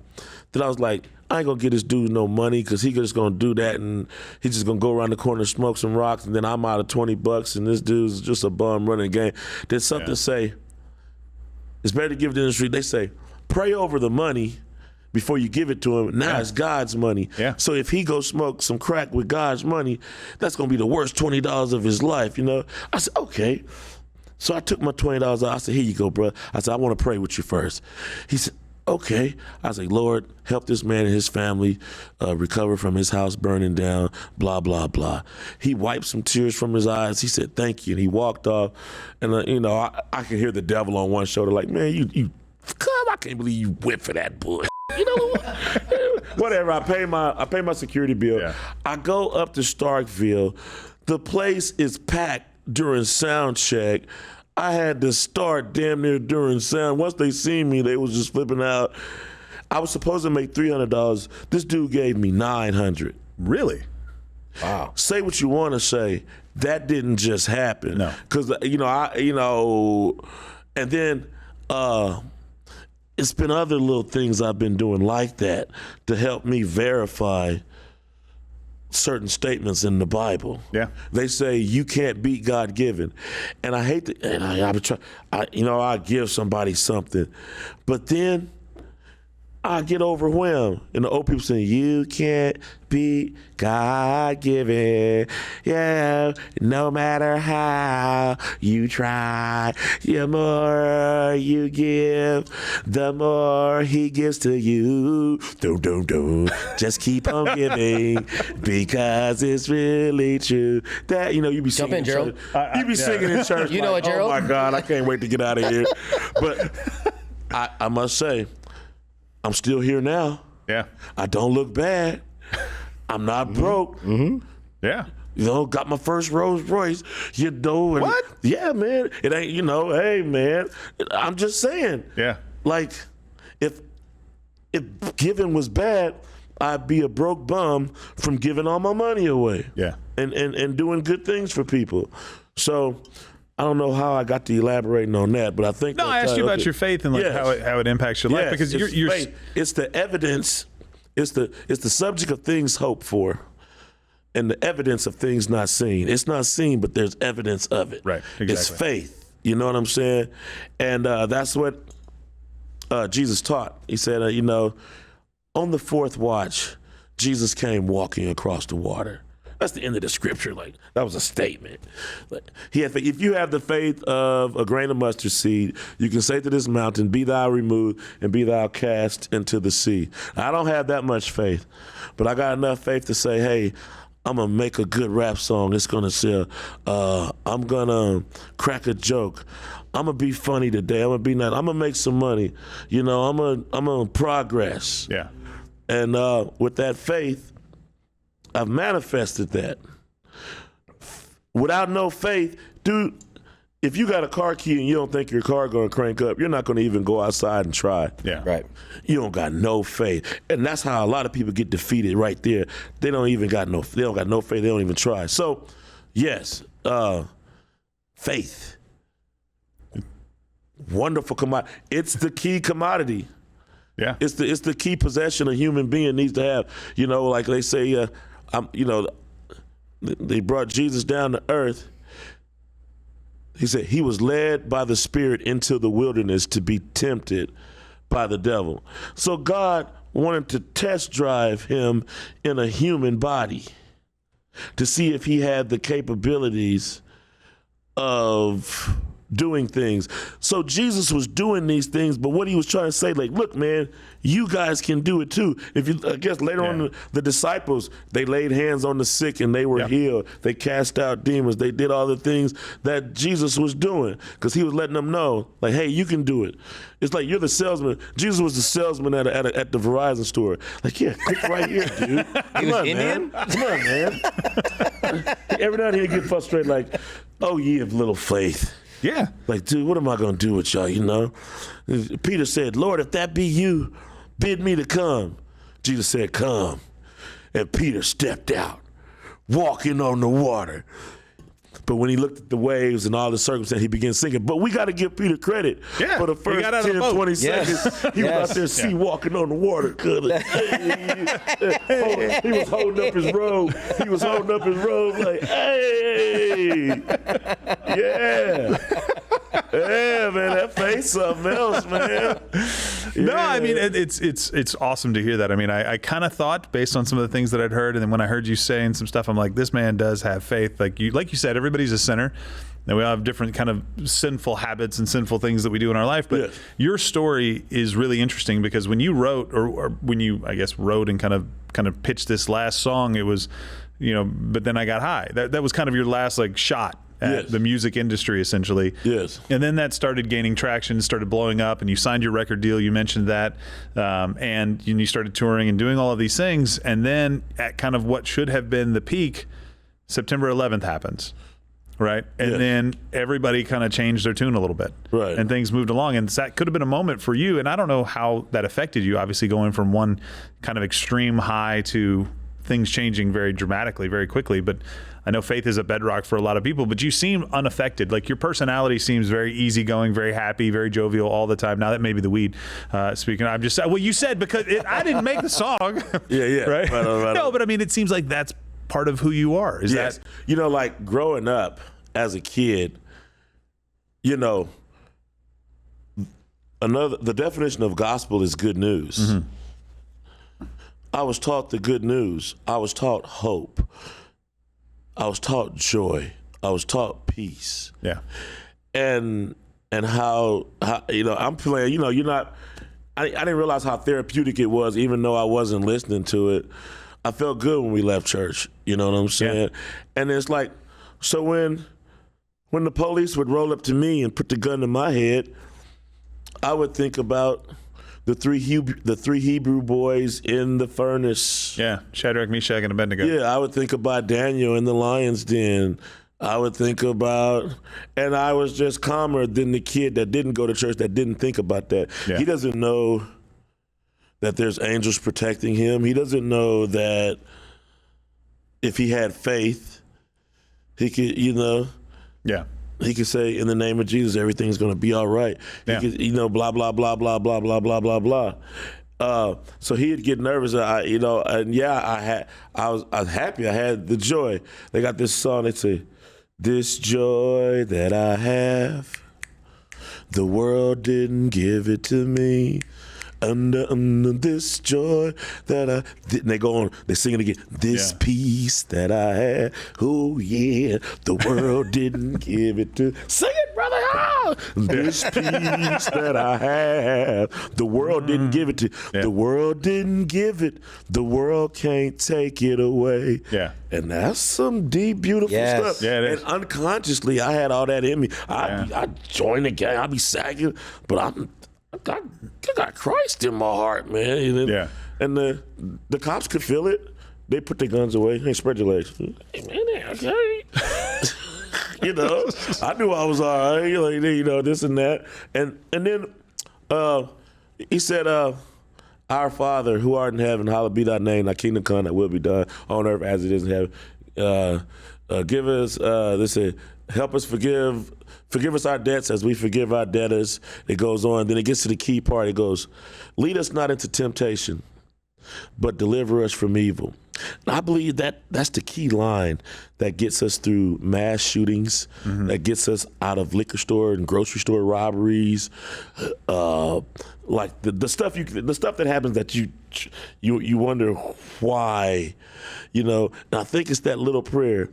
Then I was like, I ain't gonna get this dude no money because he just gonna do that and he's just gonna go around the corner and smoke some rocks and then I'm out of $20 and this dude's just a bum running game. Then something say, it's better to give to the industry. They say, pray over the money before you give it to him. Now it's God's money. Yeah. So if he goes smoke some crack with God's money, that's gonna be the worst $20 of his life, I said, okay. So I took my $20 out. I said, here you go, bro. I said, I want to pray with you first. He said, okay. I was like, Lord, help this man and his family recover from his house burning down, blah, blah, blah. He wiped some tears from his eyes. He said, thank you. And he walked off. And, I could hear the devil on one shoulder like, man, you come, I can't believe you whipped for that bull. Whatever. I pay my security bill. Yeah. I go up to Starkville. The place is packed during sound check. I had to start damn near during sound. Once they seen me, they was just flipping out. I was supposed to make $300. This dude gave me $900. Really? Wow. Say what you want to say. That didn't just happen. No. Because, and then it's been other little things I've been doing like that to help me verify certain statements in the Bible. Yeah. They say you can't beat God given. And I hate to, and I give somebody something, but then I get overwhelmed. And the old people say, you can't beat God given. Yeah, no matter how you try, the more you give, the more he gives to you. Just keep on giving because it's really true. That, you be singing in, Gerald. You be singing in church. You know what, Gerald? Oh my God, I can't wait to get out of here. But I must say, I'm still here now. Yeah. I don't look bad. I'm not broke. Yeah. Got my first Rolls Royce, and What? Yeah, man. It ain't, hey, man. I'm just saying. Yeah. Like, if giving was bad, I'd be a broke bum from giving all my money away. Yeah. And doing good things for people. So I don't know how I got to elaborating on that, but I think No, I asked you about your faith and Yes. how it impacts your life Yes, because it's you're faith. It's the evidence. It's the subject of things hoped for, and the evidence of things not seen. It's not seen, but there's evidence of it. Right, It's exactly. faith. You know what I'm saying? And that's what Jesus taught. He said, on the fourth watch, Jesus came walking across the water. That's the end of the scripture. Like, that was a statement. Like, he had faith. If you have the faith of a grain of mustard seed, you can say to this mountain, be thou removed and be thou cast into the sea. I don't have that much faith, but I got enough faith to say, hey, I'm going to make a good rap song. It's going to sell. I'm going to crack a joke. I'm going to be funny today. I'm going to be nice. I'm going to make some money. I'm going to progress. Yeah. And with that faith, I've manifested that. Without no faith, dude, if you got a car key and you don't think your car going to crank up, you're not going to even go outside and try. Yeah. Right. You don't got no faith. And that's how a lot of people get defeated right there. They don't got no faith. They don't even try. So, yes, faith. Wonderful commodity. It's the key commodity. Yeah. It's the key possession a human being needs to have. Like they say, they brought Jesus down to earth. He said he was led by the Spirit into the wilderness to be tempted by the devil. So God wanted to test drive him in a human body to see if he had the capabilities of doing things. So Jesus was doing these things, but what he was trying to say, like, look, man, you guys can do it too. I guess later on, the disciples, they laid hands on the sick and they were healed. They cast out demons. They did all the things that Jesus was doing because he was letting them know, like, hey, you can do it. It's like you're the salesman. Jesus was the salesman at the Verizon store. Like, yeah, click right here, dude. He was Indian? Come on, man. Every now and then he get frustrated, like, oh, ye of little faith. Yeah. Like, dude, what am I going to do with y'all, Peter said, Lord, if that be you, bid me to come. Jesus said, come. And Peter stepped out, walking on the water. But when he looked at the waves and all the circumstances, he began singing. But we got to give Peter credit for the first 10, 20 seconds. He was out there walking on the water. He was holding up his robe. Like, hey. Yeah. Yeah, man, that face something else, man. No, I mean, it's awesome to hear that. I mean, I kind of thought based on some of the things that I'd heard, and then when I heard you saying some stuff, I'm like, this man does have faith. Like you said, everybody's a sinner, and we all have different kind of sinful habits and sinful things that we do in our life. But your story is really interesting because when you wrote, or when you, I guess, wrote and kind of pitched this last song, it was, but then I got high. That was kind of your last like shot at the music industry, essentially. Yes. And then that started gaining traction, started blowing up, and you signed your record deal. You mentioned that. And you started touring and doing all of these things. And then at kind of what should have been the peak, September 11th happens. Right. And then everybody kind of changed their tune a little bit. Right. And things moved along. And that could have been a moment for you. And I don't know how that affected you, obviously going from one kind of extreme high to things changing very dramatically, very quickly. But I know faith is a bedrock for a lot of people, but you seem unaffected. Like your personality seems very easygoing, very happy, very jovial all the time. Now that may be the weed speaking. I'm just, well, you said because I didn't make the song. Yeah. Right? Right. No, but I mean, it seems like that's part of who you are. Is that, like growing up as a kid, the definition of gospel is good news. Mm-hmm. I was taught the good news. I was taught hope. I was taught joy. I was taught peace. Yeah. And how I'm playing, you're not, I didn't realize how therapeutic it was, even though I wasn't listening to it. I felt good when we left church, you know what I'm saying? Yeah. And it's like, so when the police would roll up to me and put the gun to my head, I would think about the three Hebrew boys in the furnace. Yeah, Shadrach, Meshach, and Abednego. Yeah, I would think about Daniel in the lion's den. I would think about, and I was just calmer than the kid that didn't go to church, that didn't think about that. Yeah. He doesn't know that there's angels protecting him. He doesn't know that if he had faith, he could, yeah, he could say, in the name of Jesus, everything's going to be all right. Yeah. He could, blah, blah, blah, blah, blah, blah, blah, blah, blah. So he'd get nervous, I was happy. I had the joy. They got this song, they say, this joy that I have, the world didn't give it to me. Under this joy that I did. And they go on, they sing it again. This peace that I had, oh yeah, the world didn't give it to. Sing it, brother. Ah! This peace that I have, the world didn't give it to. Yeah. The world didn't give it. The world can't take it away. Yeah. And that's some deep, beautiful stuff. Yeah, it is. And unconsciously, I had all that in me. I joined the gang. I'd be sagging, but I got Christ in my heart, man. And the cops could feel it. They put their guns away. Hey, spread your legs. Hey, man, okay. I knew I was all right. This and that. And then he said, our Father who art in heaven, hallowed be thy name. Thy kingdom come, thy will be done on earth as it is in heaven. Give us, they said, help us forgive us our debts as we forgive our debtors. It goes on. Then it gets to the key part. It goes, lead us not into temptation, but deliver us from evil. And I believe that's the key line that gets us through mass shootings, that gets us out of liquor store and grocery store robberies, like the stuff that happens that you wonder why, And I think it's that little prayer.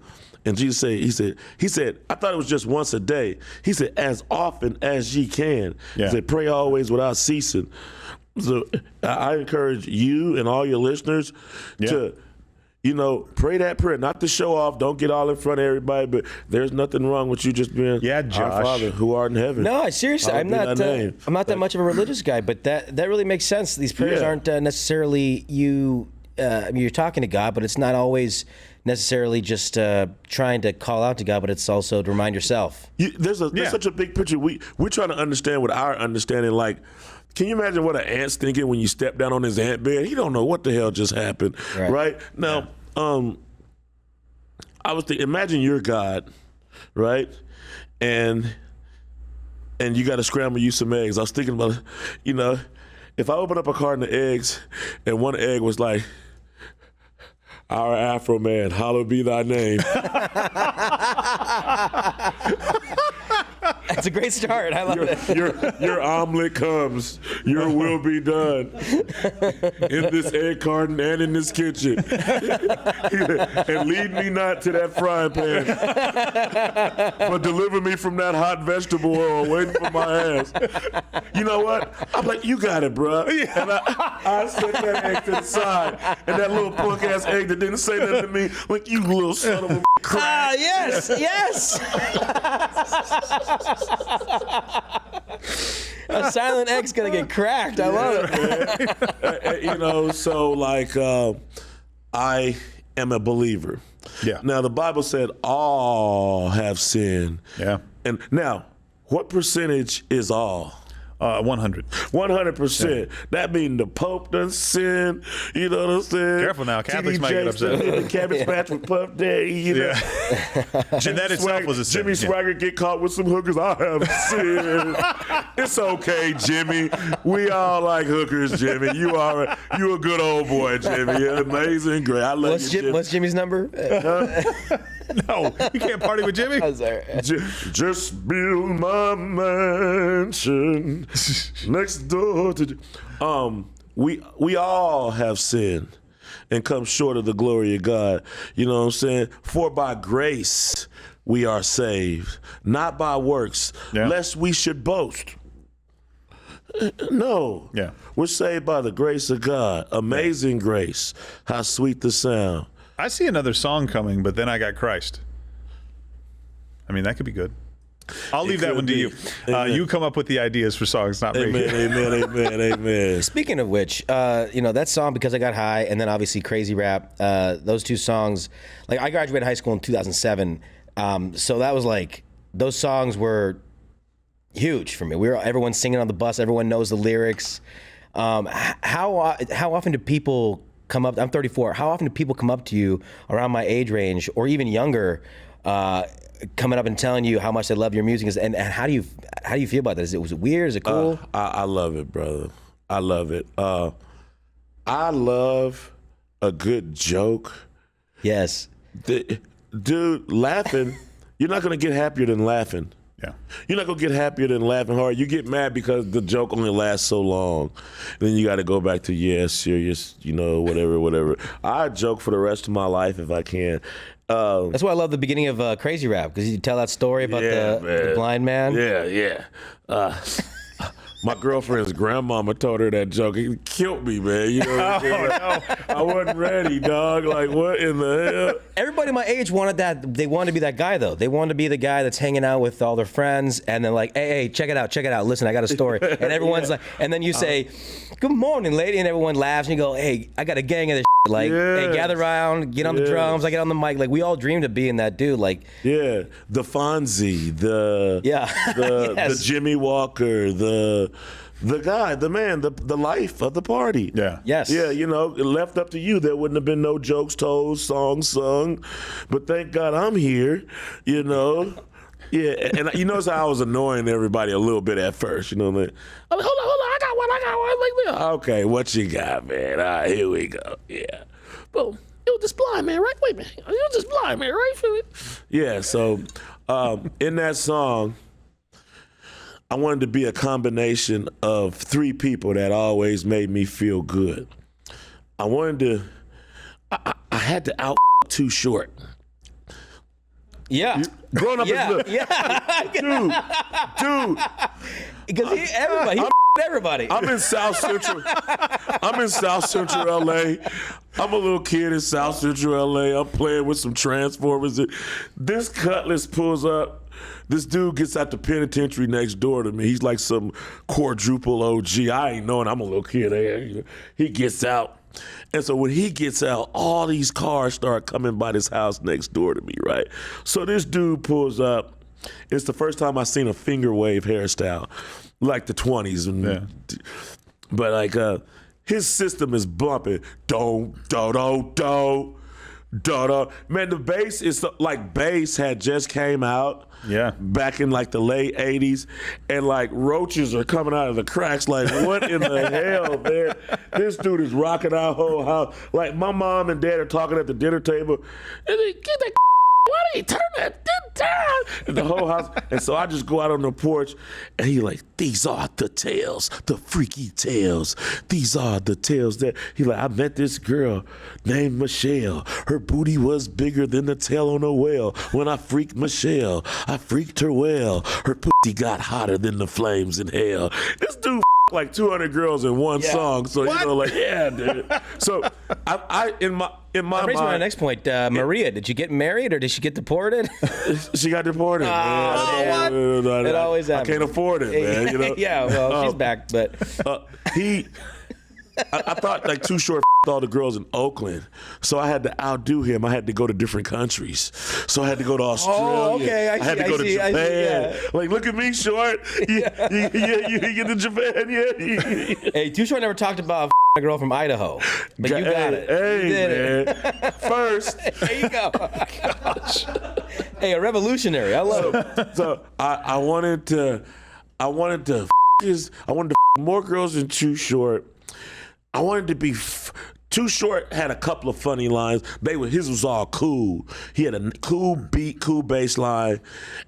And Jesus said, he said, I thought it was just once a day. He said, as often as ye can. Yeah. He said, pray always without ceasing. So I encourage you and all your listeners to, pray that prayer, not to show off. Don't get all in front of everybody, but there's nothing wrong with you just being Josh. Our Father who art in heaven. No, seriously, I'm not that much of a religious guy, but that really makes sense. These prayers aren't necessarily you. You're talking to God, but it's not always necessarily just trying to call out to God, but it's also to remind yourself. There's such a big picture. We're trying to understand what our understanding, like, can you imagine what an ant's thinking when you step down on his ant bed? He don't know what the hell just happened, right? Now, I was thinking, imagine you're God, right? And you got to scramble you some eggs. I was thinking about, if I open up a carton of eggs and one egg was like, our Afroman, hallowed be thy name. It's a great start. I love it. Your omelet comes. Your will be done in this egg carton and in this kitchen. And lead me not to that frying pan, but deliver me from that hot vegetable oil waiting for my ass. You know what? I'm like, you got it, bro. And I set that egg to the side, and that little punk ass egg that didn't say nothing to me, like, you little son of a crap. Yes. A silent egg's gonna get cracked. I love it. So like, I am a believer. Yeah. Now the Bible said all have sinned. Yeah. And now, what percentage is all? 100. 100%. That means the Pope done sin. You know what I'm saying? Careful now, Catholics might get upset. The Cabbage Patch with Puff Day. You know? And that itself was a sin. Jimmy Swagger get caught with some hookers. I have sinned. It's okay, Jimmy. We all like hookers, Jimmy. You a good old boy, Jimmy. Amazing, great. I love you, Jimmy. What's Jimmy's number? No, you can't party with Jimmy. I'm sorry. Just build my mansion next door to. We all have sinned and come short of the glory of God. You know what I'm saying? For by grace we are saved, not by works, lest we should boast. No. Yeah. We're saved by the grace of God. Amazing grace. How sweet the sound. I see another song coming, but then I got Christ. I mean, that could be good. I'll leave that one to you. You come up with the ideas for songs, not me. Amen. Speaking of which, that song, Because I Got High, and then obviously Crazy Rap, those two songs, like I graduated high school in 2007, so that was like, those songs were huge for me. Everyone singing on the bus, everyone knows the lyrics. How often do people come up? I'm 34. How often do people come up to you around my age range or even younger, coming up and telling you how much they love your music? And how do you feel about that? Was it weird? Is it cool? I love it, brother. I love it. I love a good joke. Yes. Dude, laughing, you're not going to get happier than laughing. Yeah. You're not going to get happier than laughing hard. You get mad because the joke only lasts so long. Then you got to go back to, serious, whatever. I joke for the rest of my life if I can. That's why I love the beginning of Crazy Rap, because you tell that story about the blind man. Yeah. My girlfriend's grandmama told her that joke. It killed me, man. You know what I'm saying? I wasn't ready, dog. Like, what in the hell? Everybody my age wanted that. They wanted to be that guy, though. They wanted to be the guy that's hanging out with all their friends, and then like, hey, check it out. Listen, I got a story. And everyone's like, and then you say, good morning, lady, and everyone laughs, and you go, hey, I got a gang of this. Like, hey, gather around, get on the drums, I get on the mic. Like, we all dreamed of being that dude. Like, the Fonzie, the Jimmy Walker, the guy, the man, the life of the party. Yeah. Yes. Yeah, left up to you, there wouldn't have been no jokes told, songs sung. But thank God I'm here, Yeah, and you notice how I was annoying everybody a little bit at first, I'm like, hold on, I got one. Like, okay, what you got, man? All right, here we go. Yeah. Boom. It was this blind man, right? Wait a minute. It was this blind man, right? Yeah, so in that song, I wanted to be a combination of three people that always made me feel good. I had to out Too Short. Yeah. Growing up as dude. Because everybody. I'm in South Central LA. I'm a little kid in South Central LA. I'm playing with some Transformers. This Cutlass pulls up. This dude gets out the penitentiary next door to me. He's like some quadruple OG. I ain't knowing. I'm a little kid. He gets out. And so when he gets out, all these cars start coming by this house next door to me, right? So this dude pulls up. It's the first time I seen a finger wave hairstyle, like the 20s. But like his system is bumping. Do. Man, the bass is like bass had just came out. Yeah. Back in like the late 80s, and like roaches are coming out of the cracks. Like, what in the hell, man? This dude is rocking our whole house. Like, my mom and dad are talking at the dinner table, and they get that why did he turn that down? And the whole house. And so I just go out on the porch, and he like, these are the tales, the freaky tales. These are the tales that he like. I met this girl named Michelle. Her booty was bigger than the tail on a whale. When I freaked Michelle, I freaked her well. Her pussy got hotter than the flames in hell. This dude like 200 girls in one song. So you know, like, yeah, dude. So I in my That brings me to my next point. Maria, did you get married or did she get deported? She got deported. What? It always happens. I can't afford it, man. You know? Yeah, well, she's back, but I thought like Too Short all the girls in Oakland, so I had to outdo him. I had to go to different countries. So I had to go to Australia. Oh, okay. I had to go to Japan. Like, look at me, Short. You get to Japan, yeah. Hey, Too Short never talked about a girl from Idaho, but you got it. Hey, you did man. It. First. There you go. Gosh. Hey, a revolutionary. I love it. So I wanted to more girls than Too Short. I wanted to be Too Short had a couple of funny lines. His was all cool. He had a cool beat, cool bass line,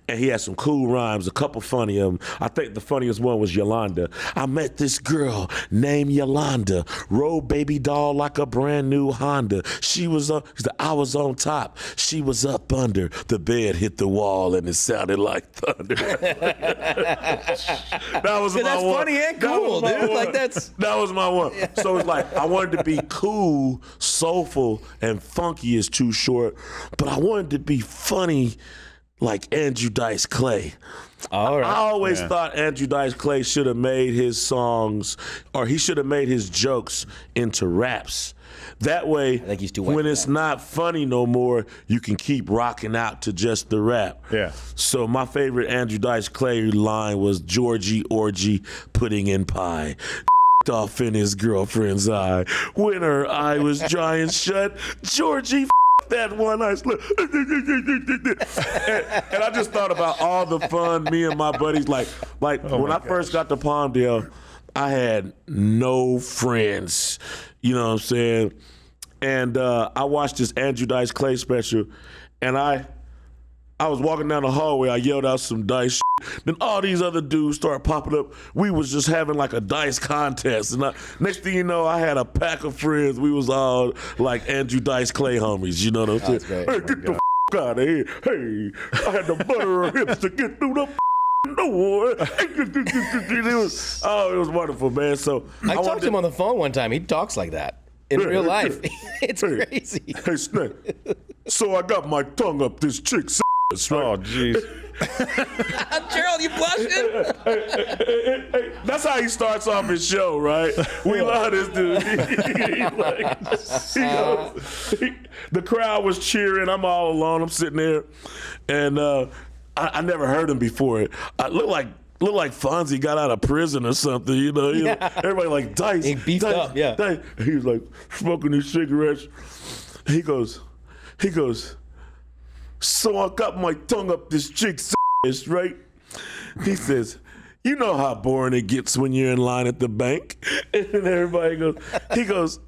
and he had some cool rhymes, a couple funny of them. I think the funniest one was Yolanda. I met this girl named Yolanda, rode baby doll like a brand new Honda. I was on top, she was up under. The bed hit the wall and it sounded like thunder. That was my that's one. funny and cool, dude. Like that was my one. So it's like I wanted to be cool, soulful, and funky as Too Short, but I wanted to be funny like Andrew Dice Clay. All right. I always thought Andrew Dice Clay should have made his songs, or he should have made his jokes into raps. That way, I think he's too white when for it's that. not funny no more, you can keep rocking out to just the rap. Yeah. So my favorite Andrew Dice Clay line was Georgie Orgy pudding in pie. Off in his girlfriend's eye. When her eye was dry and shut, Georgie that one eye slip. and I just thought about all the fun me and my buddies when I first got to Palmdale, I had no friends. You know what I'm saying? And I watched this Andrew Dice Clay special, and I was walking down the hallway. I yelled out some dice shit. Then all these other dudes started popping up. We was just having like a dice contest. And next thing you know, I had a pack of friends. We was all like Andrew Dice Clay homies. You know what I'm saying? Hey, get the out of here. Hey, I had to butter her hips to get through the door. It was wonderful, man. So I talked to him on the phone one time. He talks like that in real life. It's crazy. Hey, Snake. So I got my tongue up this chick's ass, right? Oh, jeez. Gerald, you blushing? Hey, that's how he starts off his show, right? We love this dude. The crowd was cheering. I'm all alone. I'm sitting there, and I never heard him before. I looked like Fonzie got out of prison or something, you know. Everybody like Dice. He beefed Dice, up, yeah. Dice. He was like smoking these cigarettes. He goes, so I got my tongue up this chick's ass, right? He says, you know how boring it gets when you're in line at the bank. And everybody goes,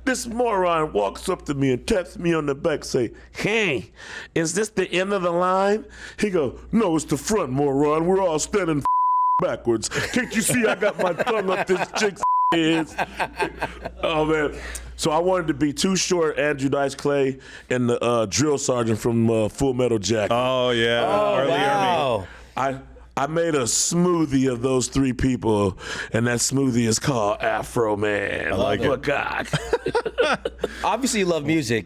this moron walks up to me and taps me on the back, say, hey, is this the end of the line? He goes, no, it's the front, moron. We're all standing backwards. Can't you see I got my tongue up this chick's ass? Oh, man. So I wanted to be Too Short, Andrew Dice Clay, and the drill sergeant from Full Metal Jacket. Oh, yeah. Early Wow. I made a smoothie of those three people, and that smoothie is called Afroman. I like it. God. Obviously, you love music.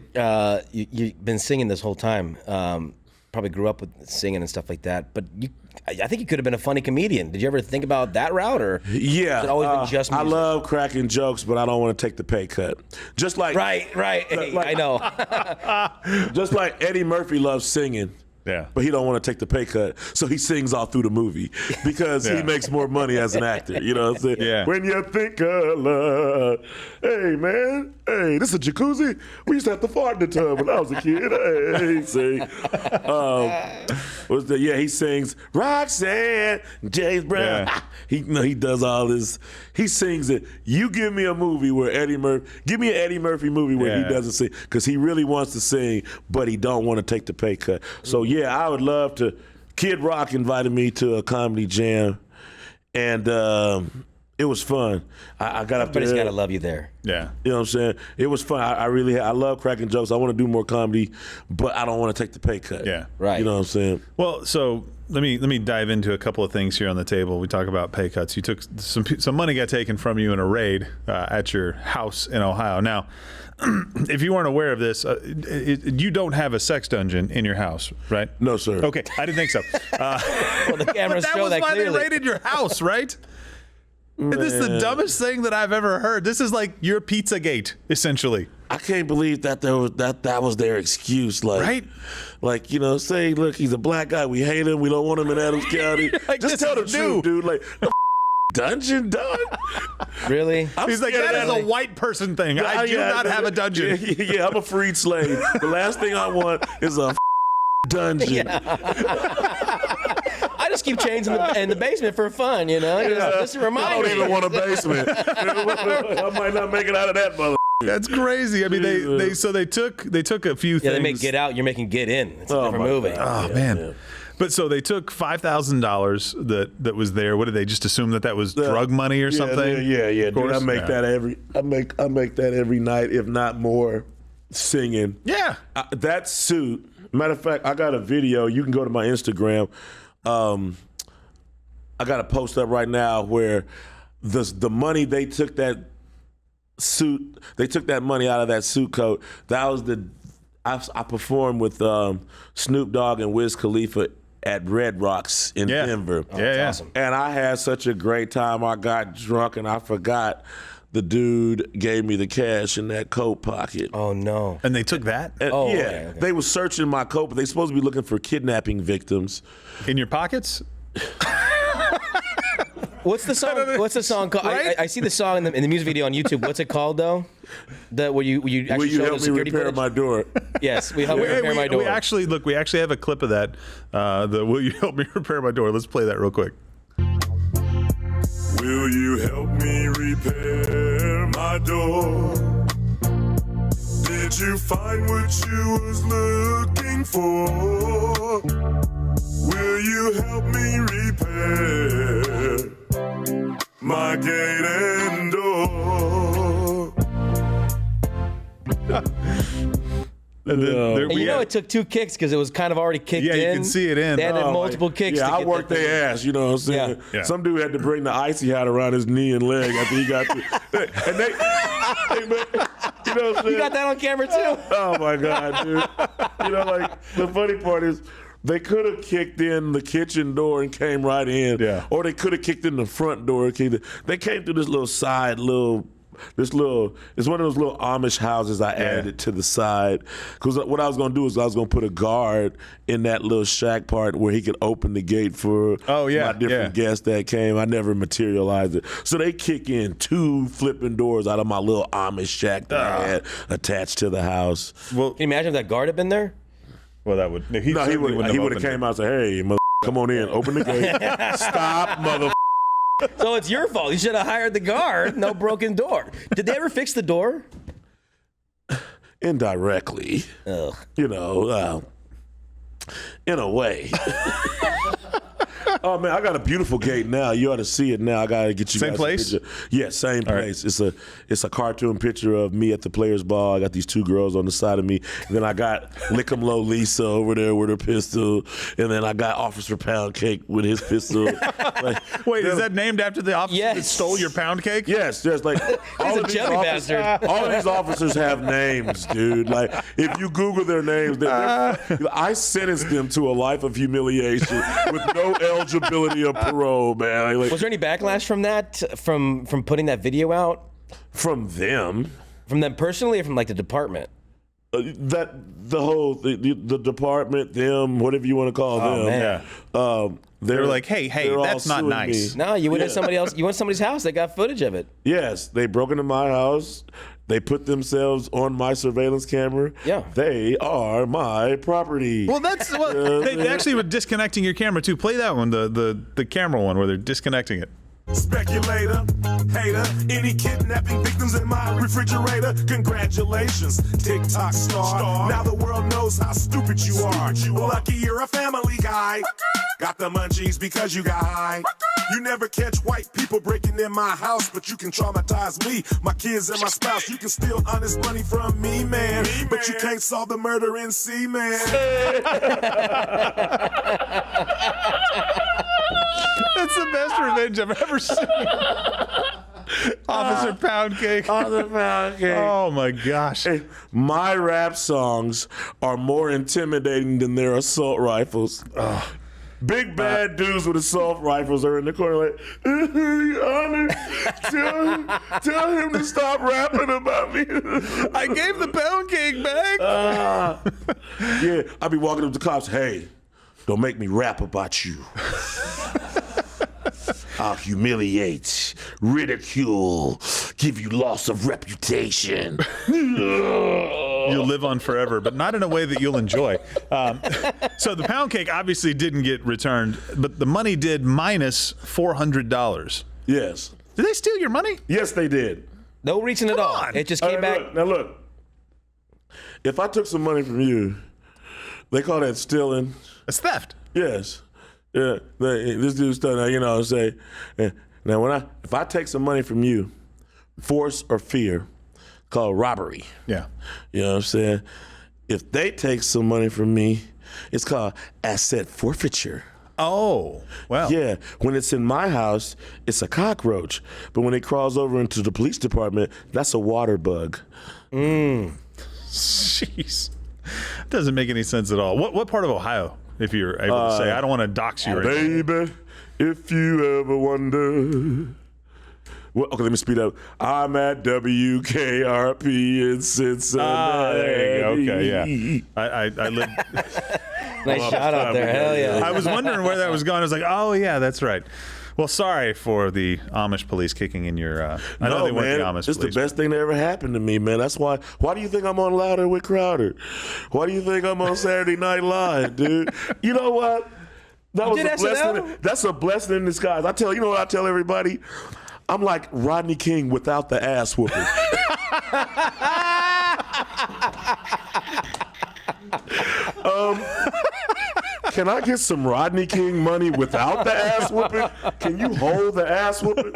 You've been singing this whole time. Probably grew up with singing and stuff like that. But I think you could have been a funny comedian. Did you ever think about that route, or Yeah, has it always been just music? I love cracking jokes, but I don't want to take the pay cut. Just like Right. Hey, I know. just like Eddie Murphy loves singing, Yeah. But he don't want to take the pay cut, so he sings all through the movie because he makes more money as an actor. You know what I'm saying? Yeah. When you think of love, hey man, hey, this is a jacuzzi. We used to have to fart in the tub when I was a kid. Hey, he sings Roxanne, James Brown. Yeah. He does all this. He sings it. You give me a movie where give me an Eddie Murphy movie where he doesn't sing, because he really wants to sing, but he don't want to take the pay cut. So yeah, I would love to. Kid Rock invited me to a comedy jam, and it was fun. I got up there. Everybody's got to love you there. Yeah. You know what I'm saying? It was fun. I love cracking jokes. I want to do more comedy, but I don't want to take the pay cut. Yeah. Right. You know what I'm saying? Well, so let me dive into a couple of things here on the table. We talk about pay cuts. You took some money got taken from you in a raid at your house in Ohio. Now, if you weren't aware of this, you don't have a sex dungeon in your house, right? No, sir. Okay, I didn't think so. Well, the cameras show that why clearly. they raided your house, right? This is the dumbest thing that I've ever heard. This is like your Pizzagate, essentially. I can't believe that that was their excuse. Like, Right? Like, say, look, he's a black guy. We hate him. We don't want him in Adams County. Like, just this tell the is new. truth, dude. Like, the dungeon done? Really? He's like, scared that of is a white person thing. I do not have a dungeon. Yeah, I'm a freed slave. The last thing I want is a dungeon. I just keep chains in the basement for fun, just to remind I don't me. even want a basement. I might not make it out of that mother. That's crazy. I mean, they took a few things. Yeah, they make get out. You're making get in. It's a different movie. Oh man. Yeah. But so they took $5,000 that was there. What did they just assume that was drug money or something? Yeah. Dude, I make that every night, if not more, singing. Yeah. That suit. Matter of fact, I got a video. You can go to my Instagram. I got a post up right now where the money they took that suit. They took that money out of that suit coat. That was I performed with Snoop Dogg and Wiz Khalifa at Red Rocks in Denver. Oh, that's awesome. And I had such a great time. I got drunk and I forgot the dude gave me the cash in that coat pocket. Oh no! And they took that Okay. They were searching my coat, but they supposed to be looking for kidnapping victims. in your pockets. What's the song? What's the song called? Right? I see the song in the music video on YouTube. What's it called though? Where you actually Will you show help the me security repair footage? my door? Yes, we help me repair my door. We actually have a clip of that. The "Will you help me repair my door?" Let's play that real quick. Will you help me repair my door? Did you find what you was looking for? Will you help me repair my gate and door? And then And it took two kicks because it was kind of already kicked in. Yeah, you can see it in. They had multiple kicks. Yeah, to I get worked that thing. their ass, you know what I'm saying? Yeah. Some dude had to bring the icy hat around his knee and leg after he got and they you know what I'm saying? You got that on camera too. Oh my God, dude. The funny part is they could have kicked in the kitchen door and came right in. Yeah. Or they could have kicked in the front door. They came through this little side it's one of those little Amish houses I added it to the side. Because what I was going to do is I was going to put a guard in that little shack part where he could open the gate for my different guests that came. I never materialized it. So they kick in two flipping doors out of my little Amish shack that I had attached to the house. Well, Can you imagine if that guard had been there? well, that would. He would have came out and said, "Hey, come on in, open the gate, stop, mother." So it's your fault. You should have hired the guard. No broken door. Did they ever fix the door? Indirectly, Ugh. in a way. Oh man, I got a beautiful gate now. You ought to see it now. I gotta get you Same guys place? a picture. Yeah, same place. It's a cartoon picture of me at the Players Ball. I got these two girls on the side of me. And then I got Lick 'em Low Lisa over there with her pistol. And then I got Officer Pound Cake with his pistol. Wait, is that named after the officer that stole your pound cake? Yes, just like all of these jelly bastard. All of these officers have names, dude. Like if you Google their names, I sentenced them to a life of humiliation with no eligibility of parole, man. Was there any backlash from that? From putting that video out? From them? From them personally, or from like the department? the department, them, whatever you want to call them. Man. They're like, hey, that's not nice. No, you went to somebody else. You went to somebody's house. They got footage of it. Yes, they broke into my house. They put themselves on my surveillance camera. Yeah. They are my property. Well, that's what they actually were disconnecting your camera too. Play that one, the camera one where they're disconnecting it. Speculator, hater, any kidnapping victims in my refrigerator. Congratulations, TikTok star. Now the world knows how stupid you are. Lucky you're a family guy. Got the munchies because you got high. You never catch white people breaking in my house, but you can traumatize me, my kids, and my spouse. You can steal honest money from me, man, but you can't solve the murder in C, man. That's the best revenge I've ever seen. Officer Pound Cake. Officer Pound Cake. Oh my gosh. Hey, my rap songs are more intimidating than their assault rifles. Big bad dudes with assault rifles are in the corner like, Honor, tell him to stop rapping about me. I gave the pound cake back. Yeah, I be walking up to cops, hey, don't make me rap about you. I'll humiliate, ridicule, give you loss of reputation. You'll live on forever, but not in a way that you'll enjoy. So the pound cake obviously didn't get returned, but the money did minus $400. Yes. Did they steal your money? Yes, they did. No reason at all. on. It just came back. Now look, if I took some money from you, they call that stealing. It's theft. Yes. Yeah. This dude's done, you know, say, now if I take some money from you, force or fear, called robbery. Yeah. You know what I'm saying? If they take some money from me, it's called asset forfeiture. Oh, well. Yeah, when it's in my house, it's a cockroach. But when it crawls over into the police department, that's a water bug. Jeez. Doesn't make any sense at all. What part of Ohio, if you're able to say? I don't want to dox you. Baby, if you ever wonder. Well, okay, let me speed up. I'm at WKRP in Cincinnati. There you go. Okay, yeah. I live. Nice shout out there. Hell yeah. I was wondering where that was going. I was like, oh yeah, that's right. Well, sorry for the Amish police kicking in your. I know they weren't the Amish it's police. The best thing that ever happened to me, man. That's why. Why do you think I'm on Louder with Crowder? Why do you think I'm on Saturday Night Live, dude? You know what? That was a blessing. That's a blessing in disguise. You know what I tell everybody? I'm like Rodney King without the ass whooping. Can I get some Rodney King money without the ass whooping? Can you hold the ass whooping?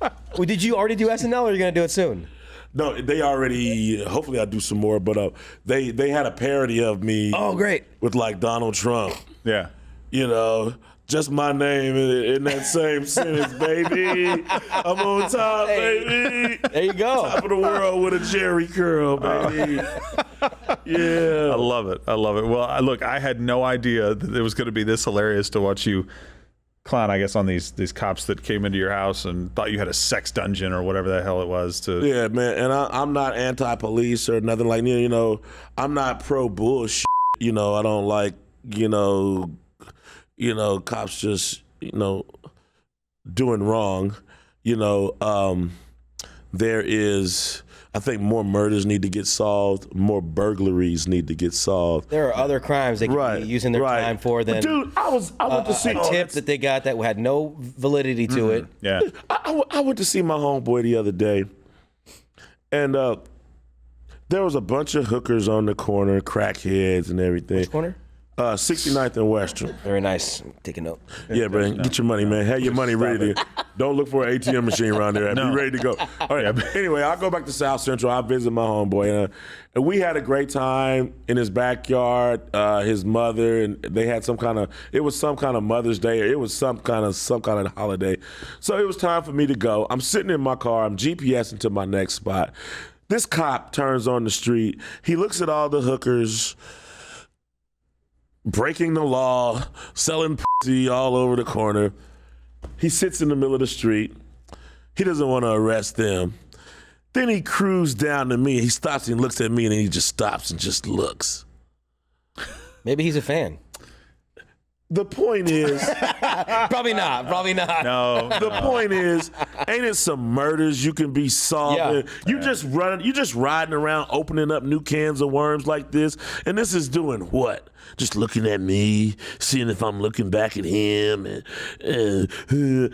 Well, did you already do SNL or are you going to do it soon? No, they already, hopefully I'll do some more, but they had a parody of me. Oh, great. With like Donald Trump. Yeah. You know, just my name in that same sentence, baby. I'm on top, baby. There you go. Top of the world with a Jerry curl, baby. Yeah. I love it. Well, look, I had no idea that it was going to be this hilarious to watch you clown, I guess, on these cops that came into your house and thought you had a sex dungeon or whatever the hell it was. Yeah, man. And I'm not anti-police or nothing like that. You know, I'm not pro-bullshit. You know, I don't like, cops just, doing wrong. There is, I think more murders need to get solved, more burglaries need to get solved. There are other crimes they could be using their time for than dude, I went to see a tip that they got that had no validity to it. Yeah. I went to see my homeboy the other day, and there was a bunch of hookers on the corner, crackheads and everything. Which corner? 69th and Western. Very nice. Take a note. Yeah, man. Get your money, man. Have your money ready. Don't look for an ATM machine around there. Be ready to go. All right. Anyway, I'll go back to South Central. I visit my homeboy. And we had a great time in his backyard. His mother, and they had it was some kind of Mother's Day, or it was some kind of holiday. So it was time for me to go. I'm sitting in my car. I'm GPSing to my next spot. This cop turns on the street. He looks at all the hookers breaking the law, selling pussy all over the corner. He sits in the middle of the street. He doesn't want to arrest them. Then he cruised down to me. He stops and looks at me, and then he just stops and just looks. Maybe he's a fan. The point is, Probably not. No. the point is, ain't it some murders you can be solving? Yeah. You just riding around opening up new cans of worms like this, and this is doing what? Just looking at me, seeing if I'm looking back at him, and get the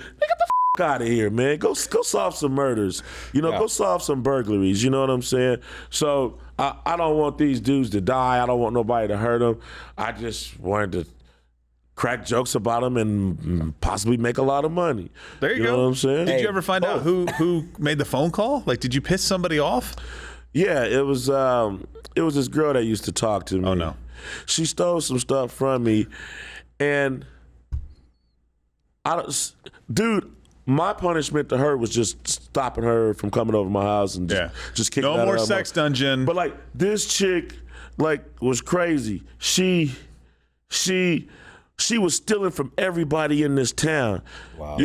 out of here, man. Go solve some murders. Go solve some burglaries. You know what I'm saying? So I don't want these dudes to die. I don't want nobody to hurt them. I just wanted to crack jokes about them and possibly make a lot of money. There you know go. what I'm saying? Did you ever find out who made the phone call? Like, did you piss somebody off? Yeah, it was this girl that used to talk to me. Oh, no. She stole some stuff from me, and my punishment to her was just stopping her from coming over my house and just kicking her out. No more sex dungeon. But like this chick, was crazy. She was stealing from everybody in this town. Wow.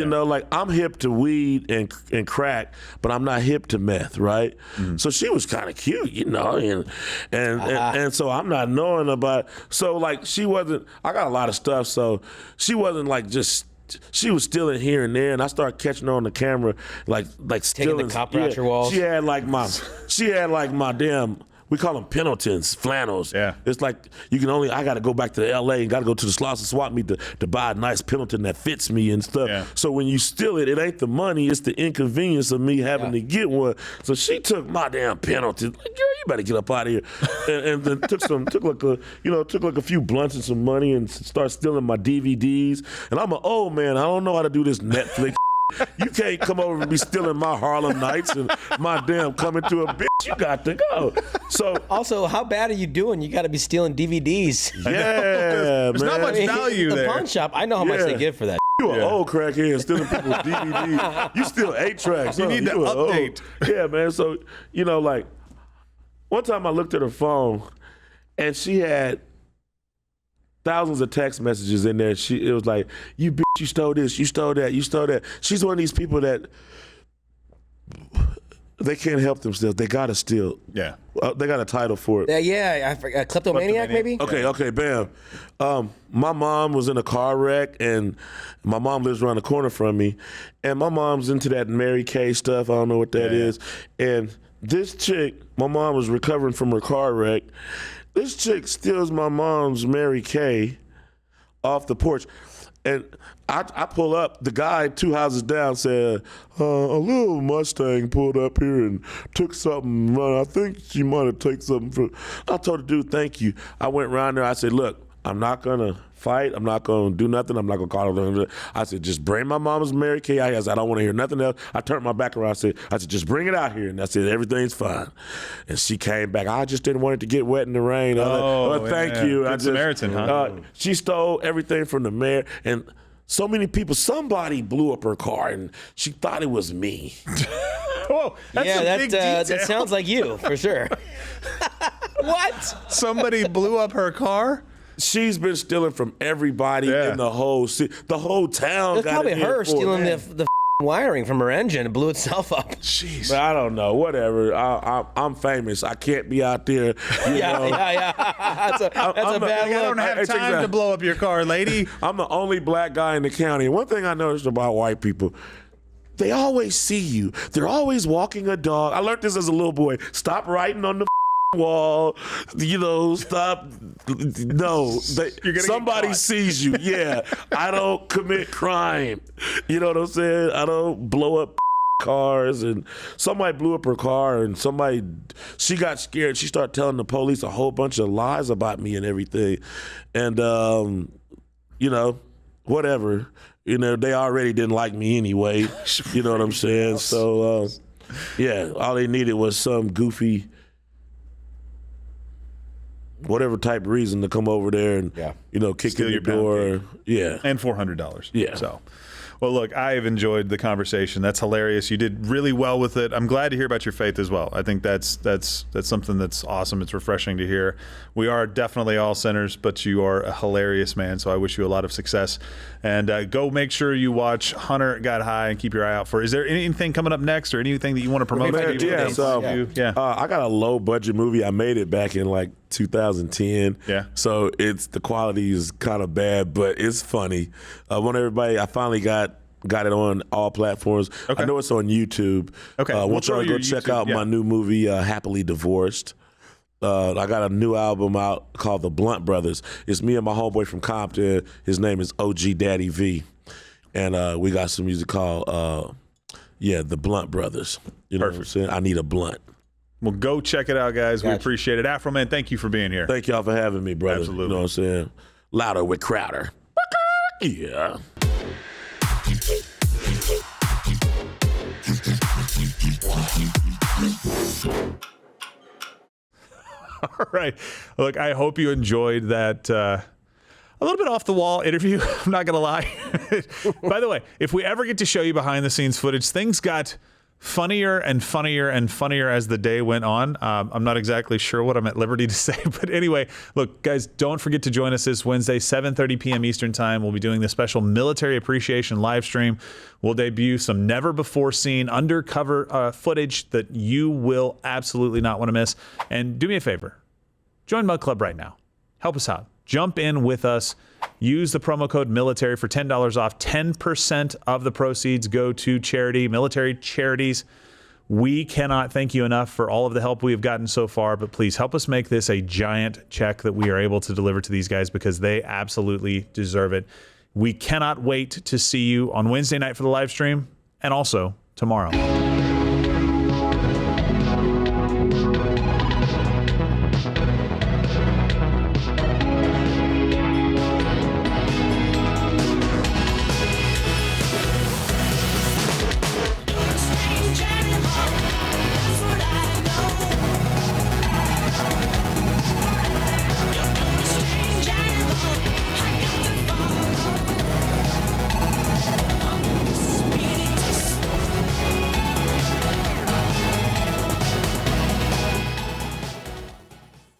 I'm hip to weed and crack, but I'm not hip to meth, right? So she was kind of cute, and so I'm not knowing about. So she wasn't. I got a lot of stuff, so she wasn't just. She was stealing here and there, and I started catching her on the camera, like stealing. Taking the copper out your walls. She had my damn. We call them Pendletons, flannels. Yeah. It's like I got to go back to L.A. and got to go to the Slauson Swap meet to buy a nice Pendleton that fits me and stuff. Yeah. So when you steal it, it ain't the money, it's the inconvenience of me having to get one. So she took my damn Pendleton. Like, girl, you better get up out of here. and then took like a few blunts and some money and started stealing my DVDs. And I'm an old man. I don't know how to do this Netflix. You can't come over and be stealing my Harlem Nights and my damn Coming to a Bitch. You got to go. So Also, how bad are you doing? You got to be stealing DVDs. yeah, There's not much value the there. pawn shop, I know how much they give for that. You an old crackhead stealing people's DVDs. You steal 8 tracks. You need to update. Yeah, man. So, one time I looked at her phone and she had thousands of text messages in there. It was like, you bitch, you stole this, you stole that, you stole that. She's one of these people that they can't help themselves. They gotta steal. Yeah. They got a title for it. I forgot. Kleptomaniac, maybe? Okay, bam. My mom was in a car wreck, and my mom lives around the corner from me, and my mom's into that Mary Kay stuff. I don't know what that is. And this chick, my mom was recovering from her car wreck. This chick steals my mom's Mary Kay off the porch. And I pull up. The guy 2 houses down said, a little Mustang pulled up here and took something. I think she might have taken something. I told the dude, thank you. I went around there. I said, look, I'm not going to fight. I'm not going to do nothing. I'm not going to call her. I said, just bring my mama's Mary Kay out here. I said, I don't want to hear nothing else. I turned my back around. I said, just bring it out here. And I said, everything's fine. And she came back. I just didn't want it to get wet in the rain. Thank you. Good Samaritan, huh? She stole everything from the mayor. And so many people, somebody blew up her car and she thought it was me. Whoa, that's a big detail. That sounds like you, for sure. What? Somebody blew up her car? She's been stealing from everybody in the whole city. The whole town. It's probably her stealing the wiring from her engine and blew itself up. Jeez. But I don't know. Whatever. I'm famous. I can't be out there. Yeah. That's a bad look. I don't have time to blow up your car, lady. I'm the only black guy in the county. And one thing I noticed about white people, they always see you. They're always walking a dog. I learned this as a little boy. Stop writing on the wall, stop. No, somebody sees you. Yeah, I don't commit crime. You know what I'm saying? I don't blow up cars. And somebody blew up her car, and she got scared. She started telling the police a whole bunch of lies about me and everything. And whatever. They already didn't like me anyway. You know what I'm saying? So all they needed was some goofy, whatever type of reason to come over there and kick in your door. Yeah. And $400. Yeah. So, Well, look, I've enjoyed the conversation. That's hilarious. You did really well with it. I'm glad to hear about your faith as well. I think that's something that's awesome. It's refreshing to hear. We are definitely all sinners, but you are a hilarious man, so I wish you a lot of success. And go make sure you watch Hunter Got High and keep your eye out for. Is there anything coming up next or anything that you want to promote? I got a low-budget movie. I made it back in like 2010. Yeah. So the quality is kind of bad, but it's funny. I want everybody. I finally got it on all platforms. Okay. I know it's on YouTube. Okay. I want y'all to go check out my new movie, Happily Divorced. I got a new album out called The Blunt Brothers. It's me and my homeboy from Compton. His name is OG Daddy V. And we got some music called, The Blunt Brothers. You know what I'm saying? I Need a Blunt. Well, go check it out, guys. We appreciate it. Afroman, thank you for being here. Thank y'all for having me, brother. Absolutely. You know what I'm saying? Louder with Crowder. Yeah. All right. Look, I hope you enjoyed that a little bit off the wall interview. I'm not going to lie. By the way, if we ever get to show you behind the scenes footage, things got funnier and funnier and funnier as the day went on. I'm not exactly sure what I'm at liberty to say, but anyway, look, guys, don't forget to join us this Wednesday, 7:30 p.m. Eastern Time. We'll be doing the special Military Appreciation live stream. We'll debut some never-before-seen undercover footage that you will absolutely not want to miss. And do me a favor, join Mug Club right now. Help us out. Jump in with us. Use the promo code military for $10 off. 10% of the proceeds go to charity, military charities. We cannot thank you enough for all of the help we have gotten so far, but please help us make this a giant check that we are able to deliver to these guys because they absolutely deserve it. We cannot wait to see you on Wednesday night for the live stream and also tomorrow.